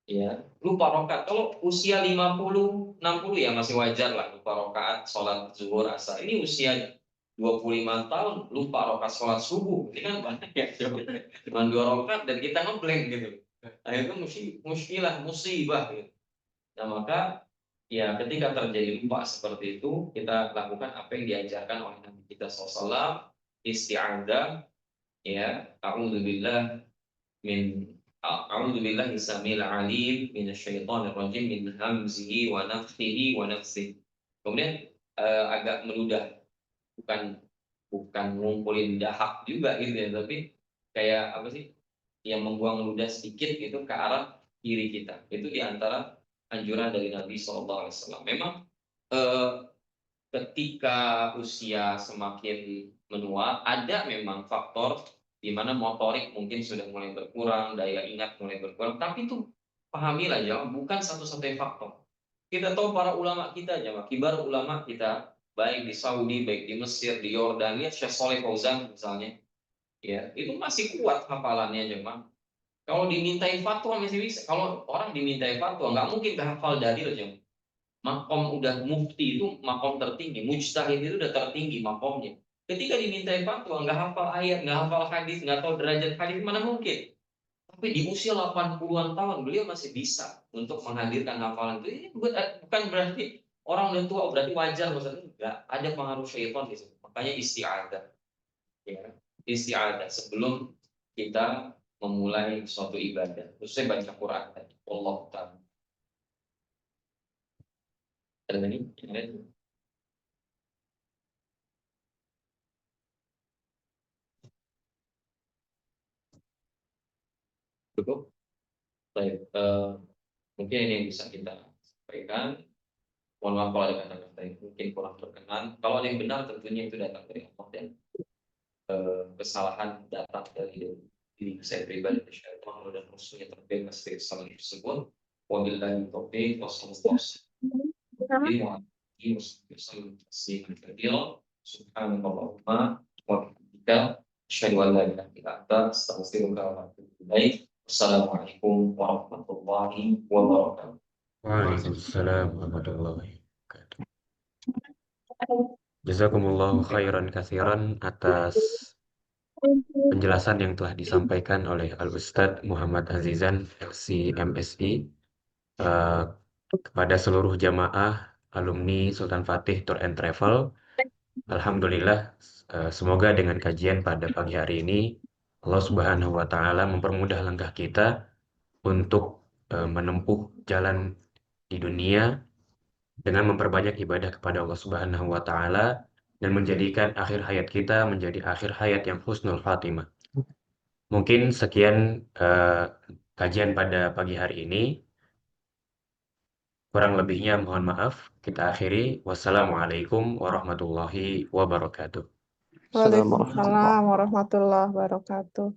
ya, lupa rokaat. Kalau usia 50, 60 ya masih wajar lah lupa rokaat sholat zuhur asar. Ini usia 25 tahun lupa rokaat sholat subuh, ini kan banyak ya, cuma 2 rokaat dan kita ngeblank gitu. Nah, itu muskilah, musibah gitu. Nah, maka ya ketika terjadi lupa seperti itu, kita lakukan apa yang diajarkan oleh Nabi kita SAW, isti'adah. Ya, a'udzubillah min a'udzubillahi samil alim minasyaitonir rajim min hamzihi wa nafthihi wa nafsihi. Kemudian agak meludah, bukan bukan ngumpulin dahak juga gitu ya, tapi kayak apa sih? Yang membuang ludah sedikit gitu ke arah kiri kita. Itu di antara anjuran dari Nabi SAW. Memang eh, ketika usia semakin menua, ada memang faktor di mana motorik mungkin sudah mulai berkurang, daya ingat mulai berkurang, tapi itu pahamilah ya, bukan satu-satunya faktor. Kita tahu para ulama kita aja, kibar ulama kita, baik di Saudi, baik di Mesir, di Yordania, Syekh Soleh Fauzan misalnya, ya itu masih kuat hafalannya jemaah. Kalau dimintai fatwa masih bisa. Kalau orang dimintai fatwa, nggak mungkin hafal dalil jemaah. Makom udah mufti itu makom tertinggi, mujtahid itu udah tertinggi makomnya. Ketika dimintai fatwa nggak hafal ayat, nggak hafal hadis, nggak tahu derajat hadis, mana mungkin. Tapi di usia 80-an tahun beliau masih bisa untuk menghadirkan hafalan itu. Ini bukan berarti orang udah tua berarti wajar, maksudnya enggak, ada pengaruh syaitan di situ. Makanya isti'adah, ya. Isti'adah sebelum kita memulai suatu ibadah, khususnya baca Quran tadi. Allah Ta'ala. Ada lagi? Yang lain? Cukup? Baik, mungkin ini yang bisa kita sampaikan. Mohon maaf kalau ada kata-kata yang mungkin kurang berkenan. Kalau ada yang benar tentunya itu datang dari Allah, dan kesalahan datang dari diri saya pribadi, syaitan dan musuhnya terbebas dari kesalahan tersebut. Wabillahi taufiq wassallallahu alaihi wasallam. Subhanallahumma wa bihamdika asyhadu an la ilaha illa anta astaghfiruka wa atubu ilaik. Wassalamualaikum warahmatullahi wabarakatuh. Waalaikumsalam warahmatullahi wabarakatuh. Jazakumullahu khairan katsiran atas penjelasan yang telah disampaikan oleh Al-Ustadz Muhammad Azizan, LC MSI, kepada seluruh jamaah alumni Sultan Fatih Tour and Travel. Alhamdulillah, semoga dengan kajian pada pagi hari ini Allah Subhanahu wa Ta'ala mempermudah langkah kita untuk menempuh jalan di dunia dengan memperbanyak ibadah kepada Allah Subhanahu wa Ta'ala dan menjadikan akhir hayat kita menjadi akhir hayat yang husnul khatimah. Mungkin sekian kajian pada pagi hari ini. Kurang lebihnya mohon maaf. Kita akhiri. Wassalamualaikum warahmatullahi wabarakatuh. Waalaikumsalam warahmatullahi wabarakatuh.